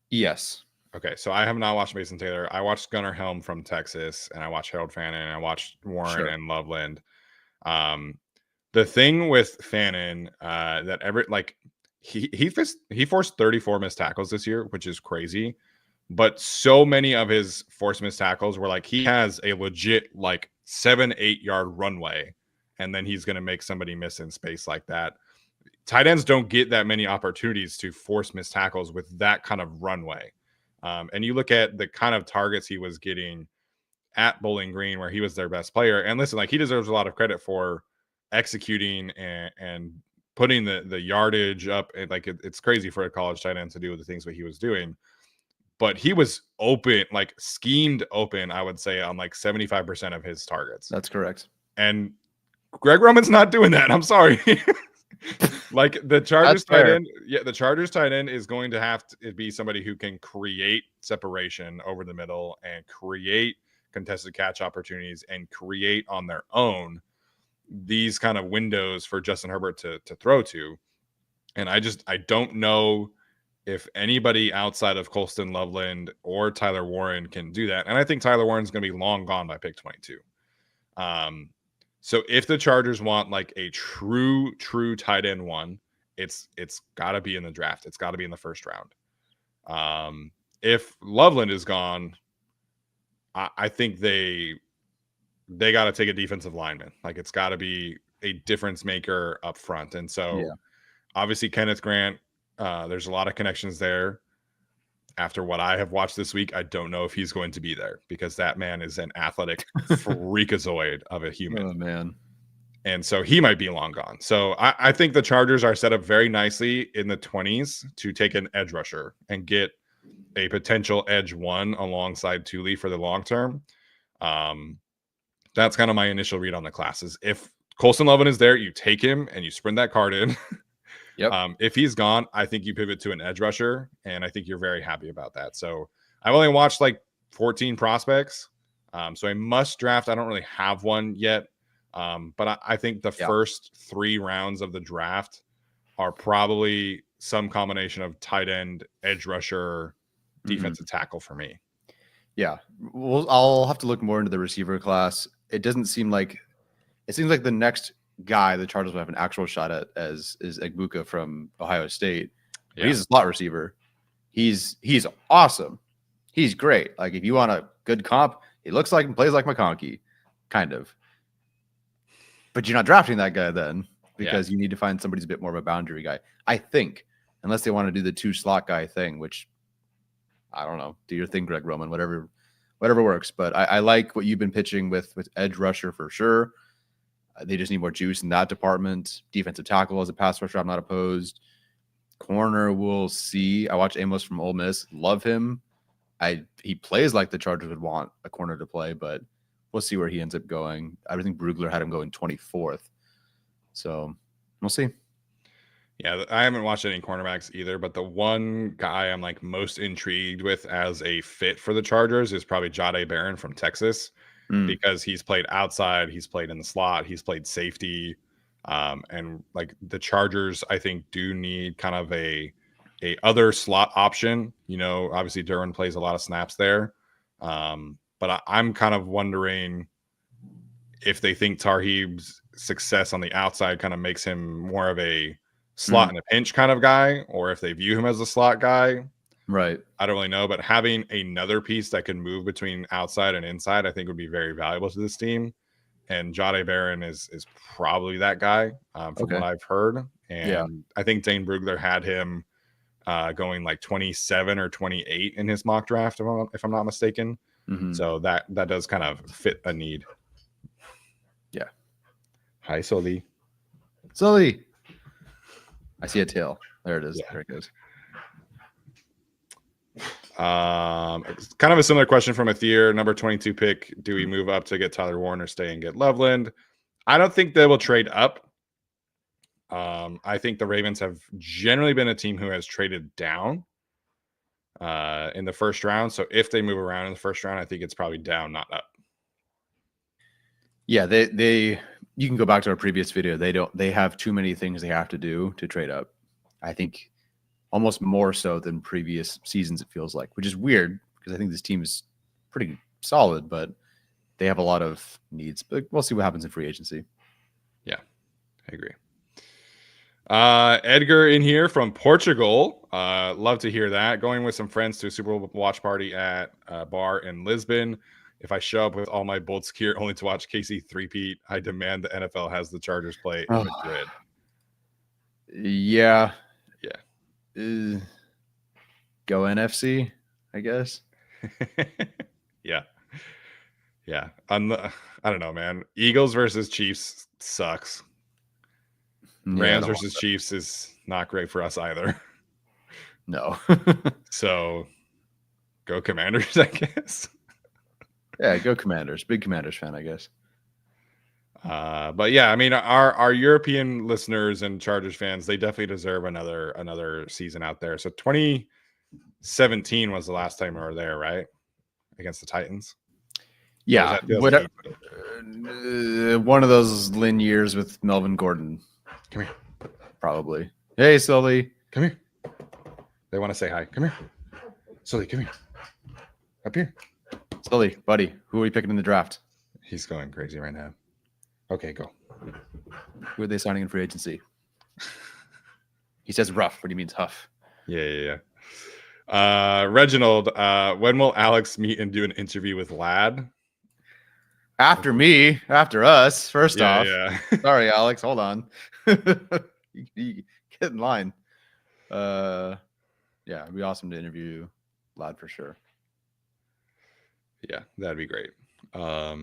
Yes. Okay, so I have not watched Mason Taylor. I watched Gunnar Helm from Texas, and I watched Harold Fannin, and I watched Warren and Loveland. The thing with Fannin that he forced 34 missed tackles this year, which is crazy. but so many of his forced missed tackles were like he has a legit like 7-8 yard runway, and then he's going to make somebody miss in space like that. Tight ends don't get that many opportunities to force missed tackles with that kind of runway. And you look at the kind of targets he was getting at Bowling Green, where he was their best player. And listen, like he deserves a lot of credit for executing and putting the yardage up. And like it's crazy for a college tight end to do the things that he was doing. But he was open, like schemed open, I would say, on like 75% of his targets. That's correct. And Greg Roman's not doing that. I'm sorry. Like the Chargers tight end, the Chargers tight end is going to have to be somebody who can create separation over the middle and create contested catch opportunities and create on their own these kind of windows for Justin Herbert to throw to. And I don't know if anybody outside of Colston Loveland or Tyler Warren can do that. And I think Tyler Warren's going to be long gone by pick 22. So if the Chargers want like a true tight end one, it's got to be in the draft. It's got to be in the first round. If Loveland is gone, I think they got to take a defensive lineman. Like it's got to be a difference maker up front. And so obviously Kenneth Grant, there's a lot of connections there. After what I have watched this week, I don't know if he's going to be there because that man is an athletic freakazoid of a human. Oh, man. And so he might be long gone. So I think the Chargers are set up very nicely in the 20s to take an edge rusher and get a potential edge one alongside Thule for the long term. That's kind of my initial read on the classes. If Colston Loveland is there, you take him and you sprint that card in. Yep. If he's gone, I think you pivot to an edge rusher, and I think you're very happy about that. So I've only watched like 14 prospects. So a must draft. I don't really have one yet. But I think the first 3 rounds of the draft are probably some combination of tight end, edge rusher, defensive tackle for me. Yeah. Well, I'll have to look more into the receiver class. It seems like the next guy the Chargers will have an actual shot at is Egbuka from Ohio State. Yeah. He's a slot receiver. He's awesome. He's great. Like if you want a good comp, he looks like and plays like McConkey, kind of. But you're not drafting that guy then because you need to find somebody who's a bit more of a boundary guy. I think, unless they want to do the 2 slot guy thing, which I don't know. Do your thing, Greg Roman, whatever works. But I like what you've been pitching with edge rusher for sure. They just need more juice in that department. Defensive tackle as a pass rusher, I'm not opposed. Corner, we'll see. I watched Amos from Ole Miss. Love him. He plays like the Chargers would want a corner to play, but we'll see where he ends up going. I think Brugler had him going 24th. So we'll see. Yeah, I haven't watched any cornerbacks either, but the one guy I'm like most intrigued with as a fit for the Chargers is probably Jahdae Barron from Texas. Because he's played outside, he's played in the slot, he's played safety, and like the Chargers, I think do need kind of a other slot option. You know, obviously Derwin plays a lot of snaps there, but I'm kind of wondering if they think Tarheeb's success on the outside kind of makes him more of a slot in a pinch kind of guy, or if they view him as a slot guy. Right. I don't really know, but having another piece that can move between outside and inside, I think would be very valuable to this team. And Jahdae Barron is probably that guy from what I've heard. And I think Dane Brugler had him going like 27 or 28 in his mock draft, if I'm not mistaken. So that does kind of fit a need. Yeah. Hi, Sully. Sully. I see a tail. There it is. Yeah. There it goes. It's kind of a similar question from Athir, number 22 pick. Do we move up to get Tyler Warren or stay and get Loveland? I don't think they will trade up. I think the Ravens have generally been a team who has traded down in the first round. So if they move around in the first round, I think it's probably down, not up. Yeah, you can go back to our previous video. They have too many things they have to do to trade up. I think almost more so than previous seasons, it feels like, which is weird because I think this team is pretty solid, but they have a lot of needs. But we'll see what happens in free agency. Yeah, I agree. Edgar in here from Portugal. Love to hear that. Going with some friends to a Super Bowl watch party at a bar in Lisbon. If I show up with all my Bolts gear only to watch Casey three-peat, I demand the NFL has the Chargers play in Madrid. Yeah. Yeah. Go NFC, I guess. Yeah. Yeah. I don't know, man. Eagles versus Chiefs sucks. Rams versus Chiefs is not great for us either. No. So go Commanders, I guess. Yeah, go Commanders. Big Commanders fan, I guess. But yeah, I mean, our European listeners and Chargers fans, they definitely deserve another season out there. So 2017 was the last time we were there, right? Against the Titans. Yeah, one of those Lynn years with Melvin Gordon. Come here, probably. Hey, Sully, come here. They want to say hi. Come here, Sully. Come here, up here. Sully, buddy, who are you picking in the draft? He's going crazy right now. Okay, go. Who are they signing in free agency? He says rough, but he means huff. Yeah. Reginald, when will Alex meet and do an interview with Ladd? After me, after us. First off. Yeah. Sorry, Alex. Hold on. you get in line. Yeah, it'd be awesome to interview Ladd for sure. Yeah, that'd be great. I'll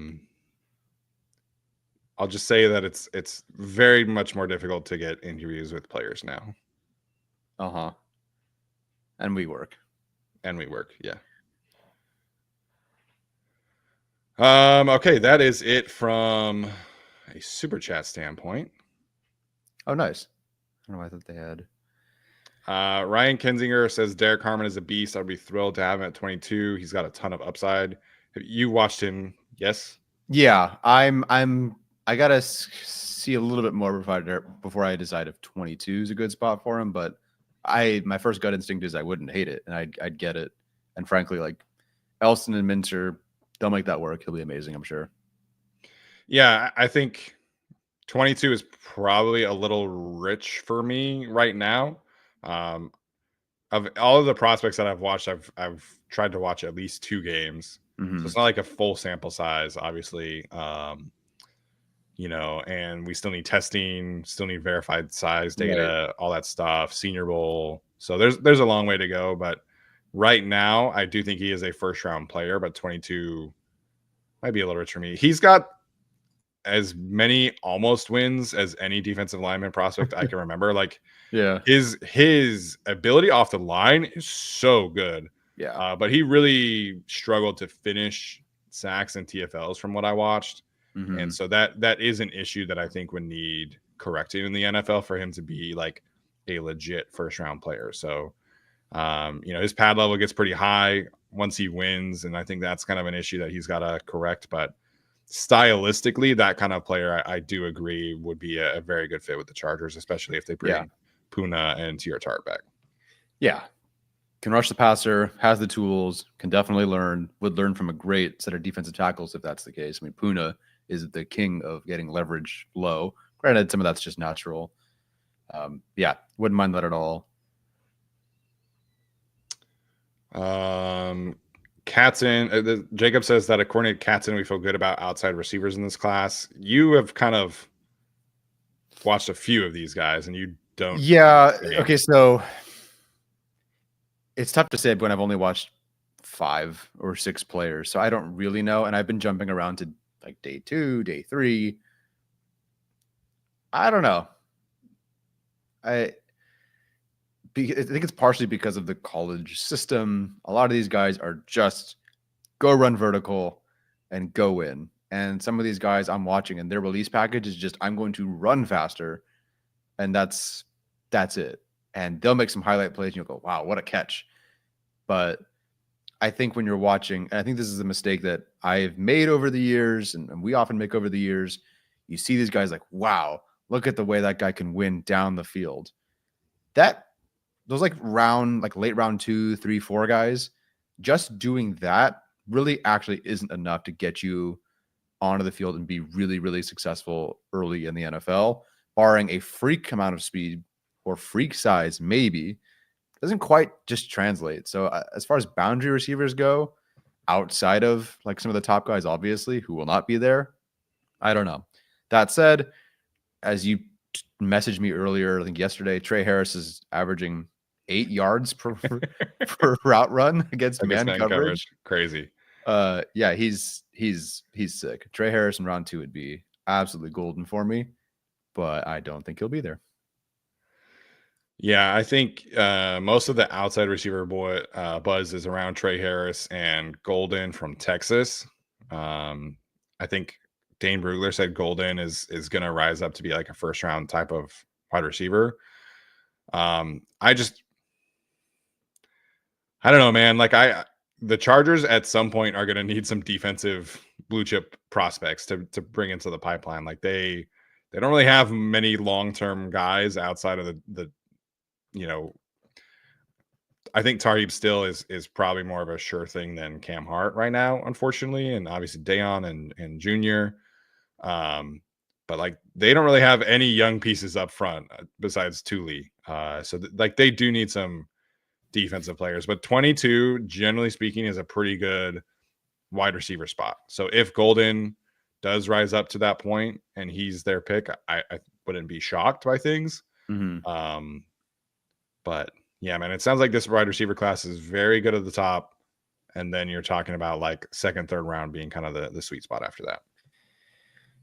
just say that it's very much more difficult to get interviews with players now. Uh-huh. And we work, yeah. Okay, that is it from a super chat standpoint. Oh, nice. I don't know. I thought they had. Ryan Kensinger says Derek Harmon is a beast. I'd be thrilled to have him at 22. He's got a ton of upside. You watched him, yes? Yeah, I gotta see a little bit more before I decide if 22 is a good spot for him. But my first gut instinct is I wouldn't hate it, and I'd get it. And frankly, like Elston and Minter, they'll make that work. He'll be amazing, I'm sure. Yeah, I think 22 is probably a little rich for me right now. Of all of the prospects that I've watched, I've tried to watch at least 2 games. So it's not like a full sample size, obviously. And we still need testing, still need verified size data, right, all that stuff, Senior Bowl. So there's a long way to go, but right now I do think he is a first round player, but 22 might be a little rich for me. He's got as many almost wins as any defensive lineman prospect I can remember. Like, yeah, his ability off the line is so good. Yeah. But he really struggled to finish sacks and TFLs from what I watched. And so that is an issue that I think would need correcting in the NFL for him to be like a legit first round player. So, his pad level gets pretty high once he wins. And I think that's kind of an issue that he's got to correct. But stylistically, that kind of player, I do agree, would be a very good fit with the Chargers, especially if they bring Puna and Tier Tart back. Yeah. Can rush the passer, has the tools, can definitely would learn from a great set of defensive tackles if that's the case. I mean, Puna is the king of getting leverage low. Granted, some of that's just natural. Wouldn't mind that at all. Katzen, Jacob says that according to Katzen, we feel good about outside receivers in this class. You have kind of watched a few of these guys, and you don't. Yeah. Okay, so it's tough to say when I've only watched 5 or 6 players, so I don't really know. And I've been jumping around to like day 2, day 3. I don't know. I think it's partially because of the college system. A lot of these guys are just go run vertical and go in. And some of these guys I'm watching and their release package is just, I'm going to run faster. And that's it. And they'll make some highlight plays and you'll go, wow, what a catch. But I think when you're watching, and I think this is a mistake that I've made over the years, and we often make over the years, you see these guys like, wow, look at the way that guy can win down the field. Those late round 2, 3, 4 guys, just doing that really actually isn't enough to get you onto the field and be really, really successful early in the NFL, barring a freak amount of speed or freak size, maybe. Doesn't quite just translate. So as far as boundary receivers go, outside of like some of the top guys, obviously, who will not be there, I don't know. That said, as you messaged me earlier, I think yesterday, Trey Harris is averaging 8 yards per route run against man coverage. Crazy. Yeah, he's sick. Trey Harris in round 2 would be absolutely golden for me, but I don't think he'll be there. Yeah, I think most of the outside receiver buzz is around Trey Harris and Golden from Texas. I think Dane Brugler said Golden is going to rise up to be like a first round type of wide receiver. I don't know, man. Like the Chargers at some point are going to need some defensive blue chip prospects to bring into the pipeline. Like they don't really have many long-term guys outside of the I think Tarheeb still is probably more of a sure thing than Cam Hart right now, unfortunately, and obviously Dayon and Junior. But like they don't really have any young pieces up front besides Thule. So like they do need some defensive players, but 22, generally speaking, is a pretty good wide receiver spot. So if Golden does rise up to that point and he's their pick, I wouldn't be shocked by things. Mm-hmm. But yeah, man, it sounds like this wide receiver class is very good at the top. And then you're talking about like second, third round being kind of the sweet spot after that.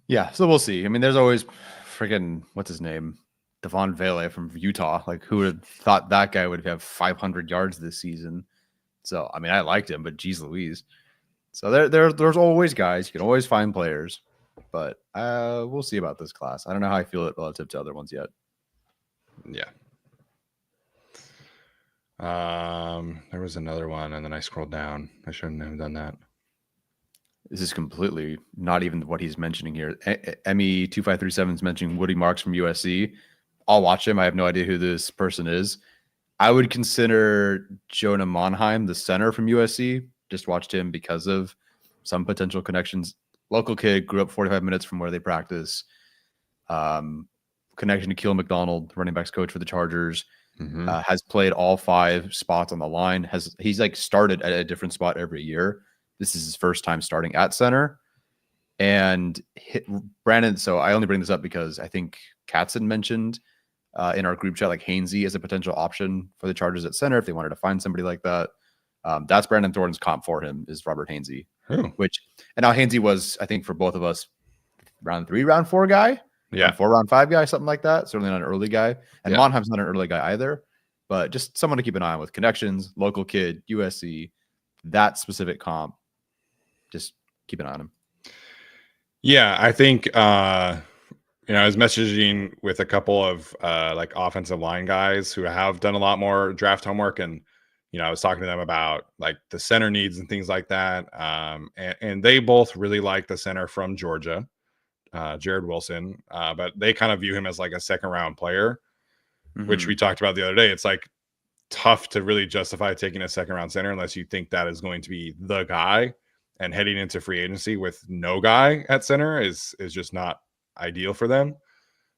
Yeah, so we'll see. I mean, there's always freaking, what's his name? Devon Vele from Utah. Like, who would have thought that guy would have 500 yards this season? So, I mean, I liked him, but geez Louise. So there's always guys. You can always find players. But we'll see about this class. I don't know how I feel it relative to other ones yet. Yeah. There was another one, and then I scrolled down. I shouldn't have done that. This is completely not even what he's mentioning here. ME2537 is mentioning Woody Marks from USC. I'll watch him. I have no idea who this person is. I would consider Jonah Monheim, the center from USC. Just watched him because of some potential connections. Local kid, grew up 45 minutes from where they practice. Connection to Keel McDonald, running backs coach for the Chargers. Mm-hmm. Has played all 5 spots on the line. He's like started at a different spot every year. This is his first time starting at center. And Brandon, so I only bring this up because I think Katzen mentioned in our group chat like Hainsey as a potential option for the Chargers at center if they wanted to find somebody like that. That's Brandon Thornton's comp for him is Robert Hainsey. And now Hainsey was, I think, for both of us, round 3, round 4 guy. Yeah. Round 4, round 5 guy, something like that. Certainly not an early guy. And Monheim's not an early guy either. But just someone to keep an eye on with connections, local kid, USC, that specific comp. Just keep an eye on him. Yeah, I think I was messaging with a couple of like offensive line guys who have done a lot more draft homework, and I was talking to them about like the center needs and things like that. And they both really like the center from Georgia, Jared Wilson, but they kind of view him as like a second round player, which we talked about the other day. It's like tough to really justify taking a second round center unless you think that is going to be the guy. And heading into free agency with no guy at center is just not ideal for them.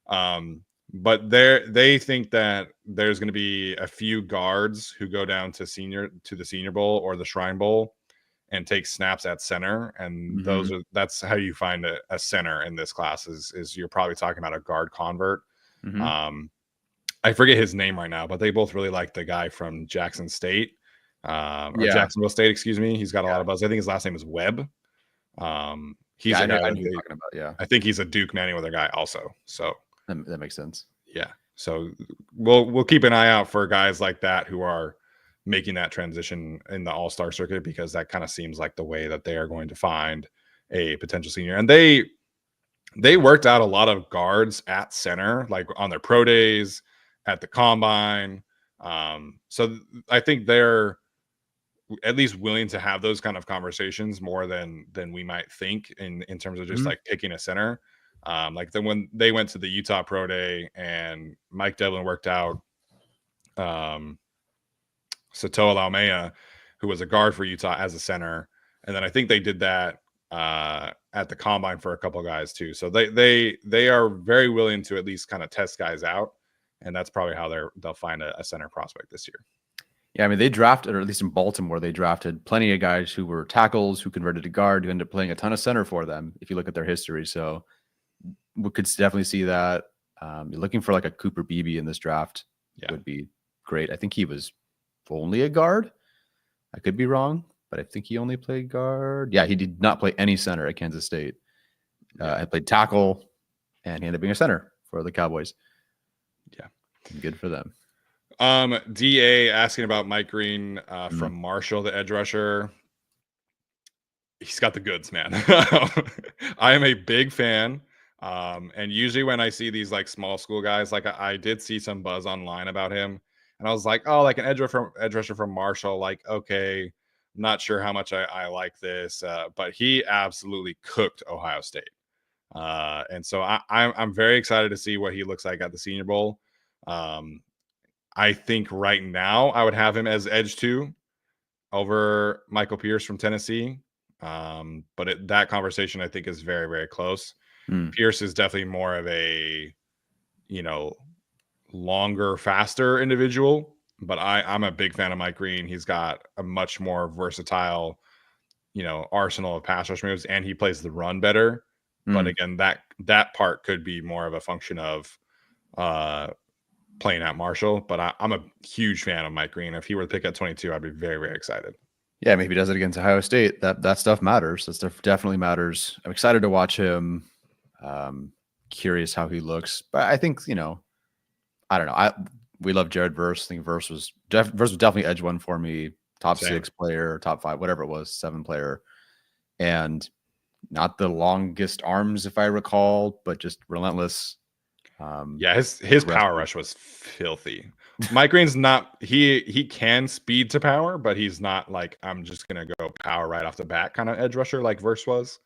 But they think that there's going to be a few guards who go down to the Senior Bowl or the Shrine Bowl and take snaps at center. And that's how you find a center in this class is you're probably talking about a guard convert. I forget his name right now, but they both really like the guy from Jackson State. Jacksonville State, excuse me. He's got a lot of buzz. I think his last name is Webb. He's a guy I knew you're talking about. Yeah, I think he's a Duke Manyweather guy also. So that makes sense. Yeah. So we'll keep an eye out for guys like that who are making that transition in the All-Star circuit, because that kind of seems like the way that they are going to find a potential senior. And they worked out a lot of guards at center, like on their pro days, at the combine. So I think they're at least willing to have those kind of conversations more than we might think in terms of just like picking a center. Like when they went to the Utah Pro Day and Mike Devlin worked out Satoa Laumea, who was a guard for Utah, as a center. And then I think they did that at the combine for a couple guys too. So they are very willing to at least kind of test guys out. and that's probably how they'll find a center prospect this year. Yeah, I mean, they drafted, or at least in Baltimore, they drafted plenty of guys who were tackles, who converted to guard, who ended up playing a ton of center for them, if you look at their history. So we could definitely see that. You're looking for like a Cooper Beebe in this draft. Yeah. Would be great. I think he was only a guard. I could be wrong, but I think he only played guard. Yeah, he did not play any center at Kansas State. I played tackle, and he ended up being a center for the Cowboys. Yeah. Good for them. DA asking about Mike Green from Marshall, the edge rusher. He's got the goods, man. I am a big fan. And usually when I see these like small school guys, like I did see some buzz online about him, and I was like, oh, like an edge rusher from Marshall, like, okay, not sure how much I like this, but he absolutely cooked Ohio State. And so I'm very excited to see what he looks like at the Senior Bowl. I think right now I would have him as edge 2 over Michael Pierce from Tennessee. But that conversation I think is very, very close. Pierce is definitely more of a, longer, faster individual, but I'm a big fan of Mike Green. He's got a much more versatile, arsenal of pass rush moves, and he plays the run better. But again, that part could be more of a function of playing at Marshall. But I'm a huge fan of Mike Green. If he were to pick at 22, I'd be very, very excited. Yeah, maybe he does it against Ohio State. That stuff matters. That stuff definitely matters. I'm excited to watch him. Curious how he looks, but I think I don't know. We love Jared Verse. I think Verse was definitely edge 1 for me. Top 6 player, top 5, whatever it was, 7 player, and not the longest arms if I recall, but just relentless. Yeah, his power rush was filthy. Mike Green's not he can speed to power, but he's not like I'm just gonna go power right off the bat kind of edge rusher like Verse was.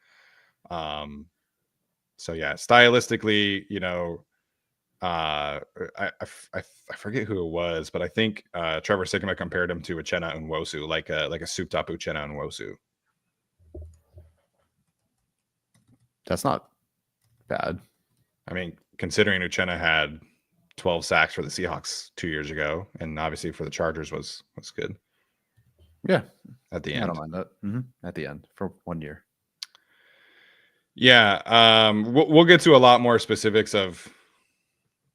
So yeah, stylistically, I forget who it was, but I think Trevor Sikkema compared him to Uchenna Nwosu, like a souped up Uchenna Nwosu. That's not bad. I mean, considering Uchenna had 12 sacks for the Seahawks 2 years ago, and obviously for the Chargers was good. Yeah, at the end. I don't mind that. At the end for 1 year. Yeah, we'll get to a lot more specifics of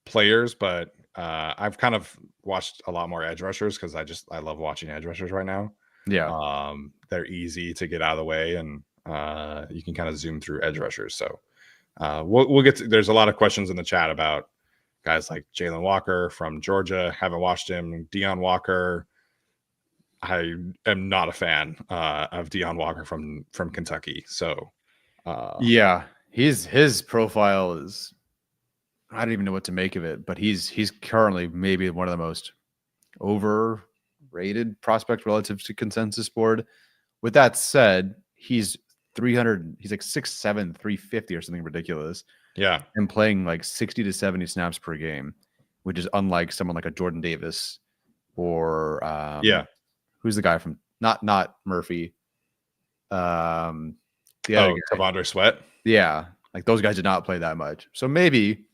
players, but I've kind of watched a lot more edge rushers because I love watching edge rushers right now. Yeah, they're easy to get out of the way, and you can kind of zoom through edge rushers. So we'll get to. There's a lot of questions in the chat about guys like Jalen Walker from Georgia. Haven't watched him. Deion Walker. I am not a fan of Deion Walker from Kentucky. So yeah, his profile is. I don't even know what to make of it, but he's currently maybe one of the most overrated prospects relative to consensus board. With that said, he's 300. He's like 6'7", 350 or something ridiculous. Yeah, and playing like 60 to 70 snaps per game, which is unlike someone like a Jordan Davis or who's the guy from not Murphy, the other guy. Tavondre Sweat. Yeah, like those guys did not play that much. So maybe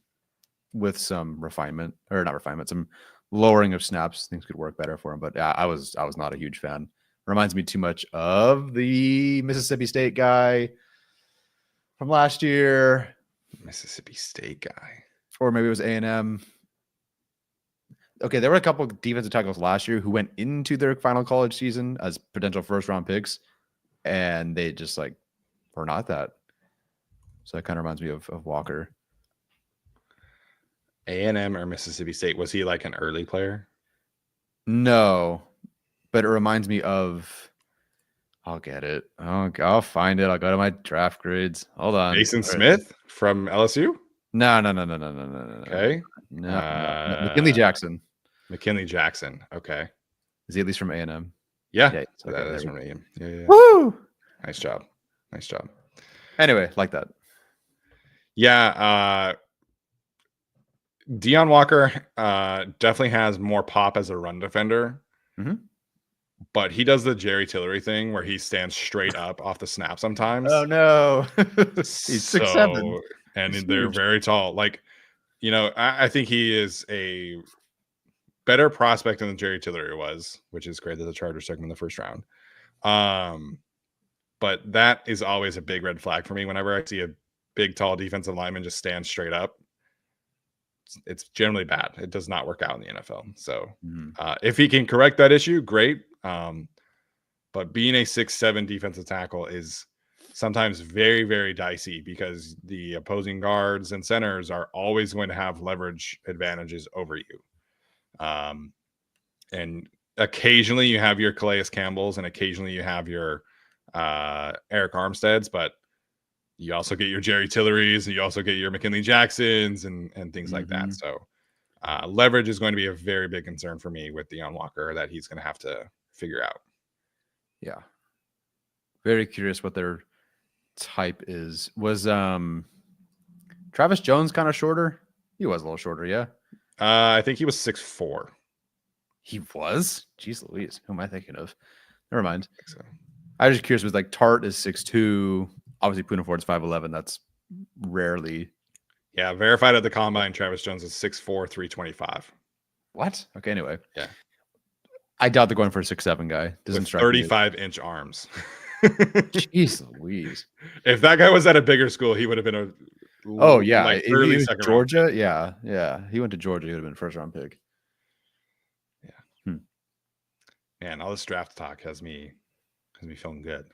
with some some lowering of snaps, things could work better for him. But yeah, I was not a huge fan. Reminds me too much of the Mississippi State guy from last year. Mississippi State guy, or maybe it was A&M. Okay, there were a couple of defensive tackles last year who went into their final college season as potential first-round picks, and they just like were not that. So that kind of reminds me of Walker. A&M or Mississippi State? Was he like an early player? No, but it reminds me of. I'll get it. I'll find it. I'll go to my draft grades. Hold on. Jason Smith from LSU? No. Okay. No. McKinley Jackson. McKinley Jackson. Okay. Is he at least from A&M? Yeah. Okay, that is from A&M. Yeah. Woo! Nice job. Anyway, like that. Yeah. Deion Walker definitely has more pop as a run defender. Mm-hmm. But he does the Jerry Tillery thing where he stands straight up off the snap sometimes. Oh no. He's 6'7". And they're very tall. Like, I think he is a better prospect than Jerry Tillery was, which is great that the Chargers took him in the first round. But that is always a big red flag for me. Whenever I see a big, tall defensive lineman just stand straight up, it's generally bad. It does not work out in the NFL. So if he can correct that issue, great. But being a 6'7" defensive tackle is sometimes very, very dicey because the opposing guards and centers are always going to have leverage advantages over you. And occasionally you have your Calais Campbells and occasionally you have your Eric Armsteads, but you also get your Jerry Tillerys and you also get your McKinley Jacksons and things like that. So leverage is going to be a very big concern for me with Deion Walker that he's going to have to figure out. Yeah. Very curious what their type is. Was Travis Jones kind of shorter? He was a little shorter, yeah. I think he was 6'4". He was? Jeez Louise. Who am I thinking of? Never mind. I was just curious. Was like Tart is 6'2". Obviously, Poona Ford's 5'11". That's rarely. Yeah, verified at the combine. Travis Jones is 6'4", 325. What? Okay, anyway. Yeah. I doubt they're going for a 6'7" guy. Doesn't strike 35-inch arms. Jeez Louise. If that guy was at a bigger school, he would have been like early second Georgia. round. Yeah. He went to Georgia. He would have been a first round pick. Yeah. Man, all this draft talk has me feeling good.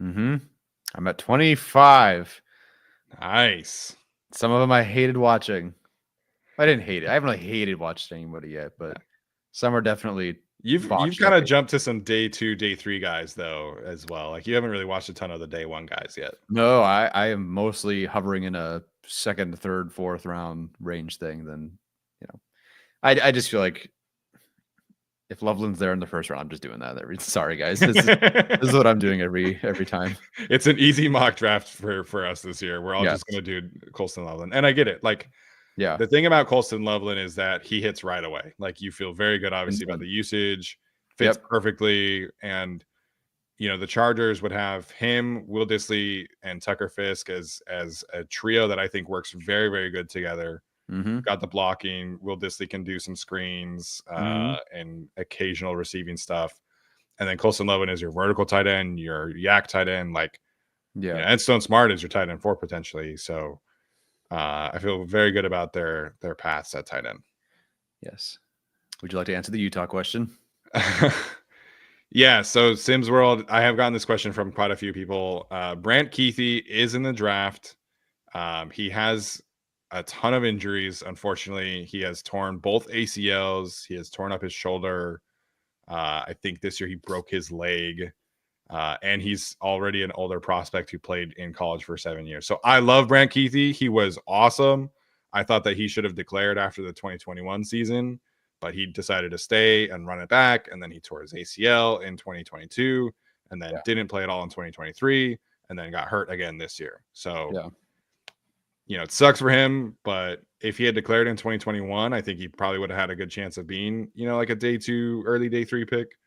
I'm at 25. Nice. Some of them I hated watching. I didn't hate it. I haven't really hated watching anybody yet, but some are definitely. You've kind of jumped to some day 2, day 3 guys though as well. Like you haven't really watched a ton of the day 1 guys yet. No, I am mostly hovering in a second, third, fourth round range thing. Then I just feel like if Loveland's there in the first round, I'm just doing that. Sorry guys, this is what I'm doing every time. It's an easy mock draft for us this year. We're all just gonna do Colston Loveland, and I get it. Like. Yeah. The thing about Colston Loveland is that he hits right away. Like you feel very good, obviously, about the usage, fits perfectly. And, the Chargers would have him, Will Dissly, and Tucker Fisk as a trio that I think works very, very good together. Got the blocking. Will Dissly can do some screens and occasional receiving stuff. And then Colston Loveland is your vertical tight end, your yak tight end. And Stone Smart is your tight end 4 potentially. So, I feel very good about their paths at tight end. Yes. Would you like to answer the Utah question? Yeah. So Sims World, I have gotten this question from quite a few people. Brant Keithy is in the draft. He has a ton of injuries. Unfortunately, he has torn both ACLs. He has torn up his shoulder. I think this year he broke his leg. And he's already an older prospect who played in college for 7 years. So I love Brant Keithy. He was awesome. I thought that he should have declared after the 2021 season, but he decided to stay and run it back. And then he tore his ACL in 2022 and then didn't play at all in 2023 and then got hurt again this year. So, it sucks for him, but if he had declared in 2021, I think he probably would have had a good chance of being, like a day 2, early day 3 pick.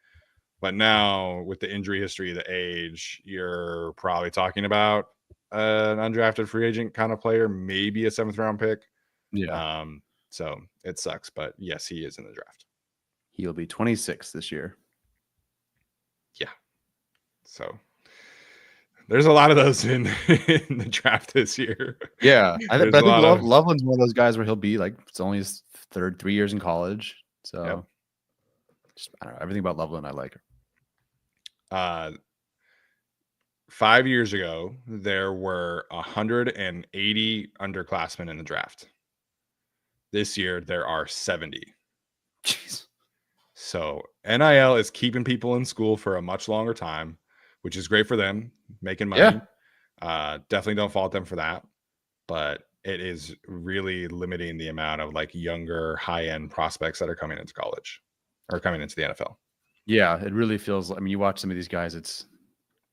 But now with the injury history, the age, you're probably talking about an undrafted free agent kind of player, maybe a 7th round pick. Yeah. So it sucks, but yes, he is in the draft. He'll be 26 this year. Yeah. So there's a lot of those in the draft this year. Yeah. I think Loveland's one of those guys where he'll be like, it's only his 3 years in college. So I don't know. Everything about Loveland I like. 5 years ago, there were 180 underclassmen in the draft. This year, there are 70. Jeez. So NIL is keeping people in school for a much longer time, which is great for them, making money. Yeah. Definitely don't fault them for that. But it is really limiting the amount of younger, high-end prospects that are coming into college or coming into the NFL. Yeah, it really feels. You watch some of these guys. It's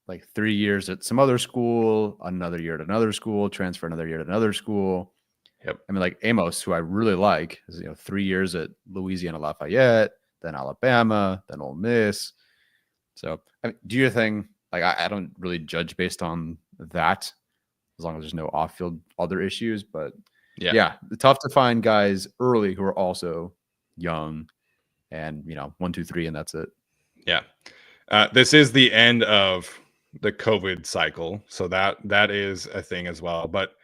like 3 years at some other school, another year at another school, transfer another year at another school. Yep. Like Amos, who I really like, is 3 years at Louisiana Lafayette, then Alabama, then Ole Miss. So do your thing. I don't really judge based on that, as long as there's no off-field other issues. But Yeah. Tough to find guys early who are also young and, 1, 2, 3, and that's it. Yeah. This is the end of the COVID cycle. So that is a thing as well. But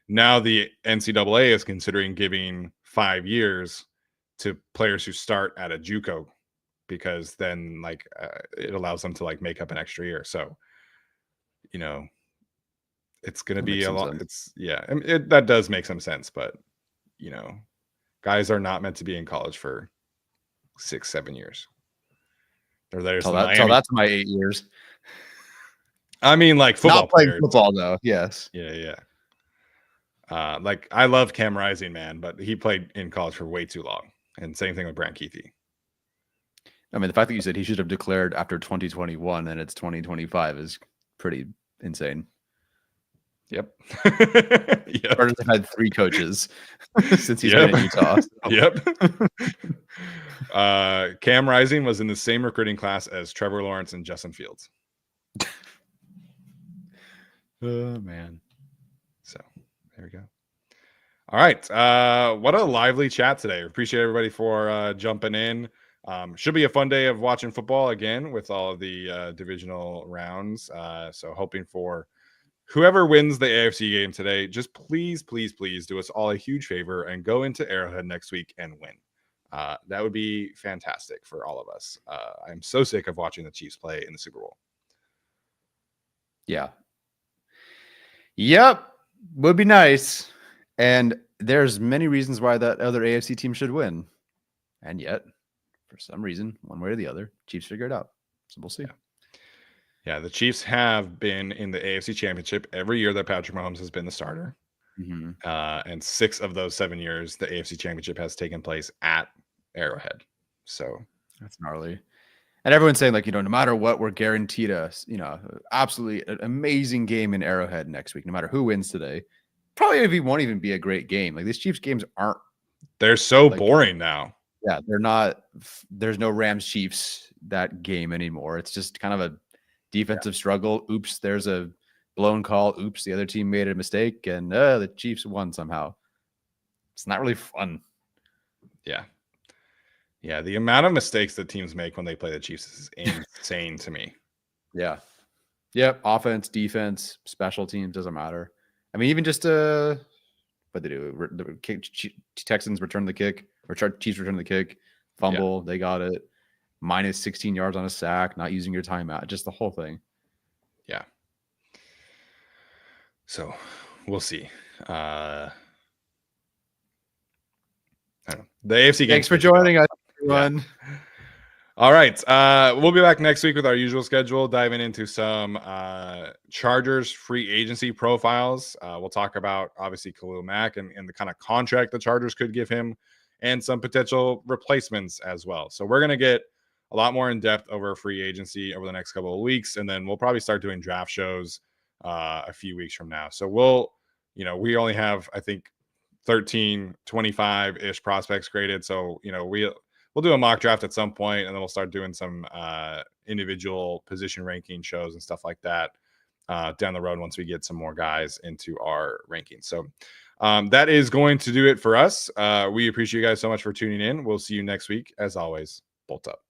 now the NCAA is considering giving 5 years to players who start at a JUCO, because then it allows them to make up an extra year. So, it's going to be a lot. It's that does make some sense, but guys are not meant to be in college for 6, 7 years. They're there. So that's my 8 years. I mean, football not playing players. Football though. Yes. Yeah. I love Cam Rising, man, but he played in college for way too long. And same thing with Brant Keithy. I mean, the fact that you said he should have declared after 2021 and it's 2025 is pretty insane. Yep. Burns have had 3 coaches since he's been in Utah. So. Yep. Cam Rising was in the same recruiting class as Trevor Lawrence and Justin Fields. Oh, man. So there we go. All right. What a lively chat today. Appreciate everybody for jumping in. Should be a fun day of watching football again with all of the divisional rounds. So hoping for whoever wins the AFC game today, just please do us all a huge favor and go into Arrowhead next week and win. That would be fantastic for all of us. I'm so sick of watching the Chiefs play in the Super Bowl. Yeah. Yep. Would be nice. And there's many reasons why that other AFC team should win. And yet, for some reason, one way or the other, Chiefs figure it out. So we'll see. Yeah, the Chiefs have been in the AFC Championship every year that Patrick Mahomes has been the starter. Mm-hmm. And 6 of those 7 years, the AFC Championship has taken place at Arrowhead. So that's gnarly. And everyone's saying, no matter what, we're guaranteed absolutely an amazing game in Arrowhead next week, no matter who wins today. Probably won't even be a great game. These Chiefs games aren't. They're so boring now. Yeah, they're not. There's no Rams Chiefs that game anymore. It's just kind of a defensive struggle. Oops, there's a blown call. Oops, the other team made a mistake, and the Chiefs won somehow. It's not really fun. Yeah, the amount of mistakes that teams make when they play the Chiefs is insane to me. Yeah. Yep. Offense, defense, special teams, doesn't matter. I mean, even just what they do, the Texans return the kick, or Chiefs return the kick, fumble, they got it. Minus 16 yards on a sack, not using your timeout, just the whole thing. Yeah. So we'll see. I don't know. The AFC game. Thanks for joining us, everyone. Yeah. All right. We'll be back next week with our usual schedule, diving into some Chargers free agency profiles. We'll talk about, obviously, Khalil Mack and the kind of contract the Chargers could give him, and some potential replacements as well. So we're going to get a lot more in depth over free agency over the next couple of weeks. And then we'll probably start doing draft shows a few weeks from now. So we only have, I think, 13, 25-ish prospects graded. So, we'll do a mock draft at some point, and then we'll start doing some individual position ranking shows and stuff like that down the road once we get some more guys into our rankings. So that is going to do it for us. We appreciate you guys so much for tuning in. We'll see you next week. As always, bolt up.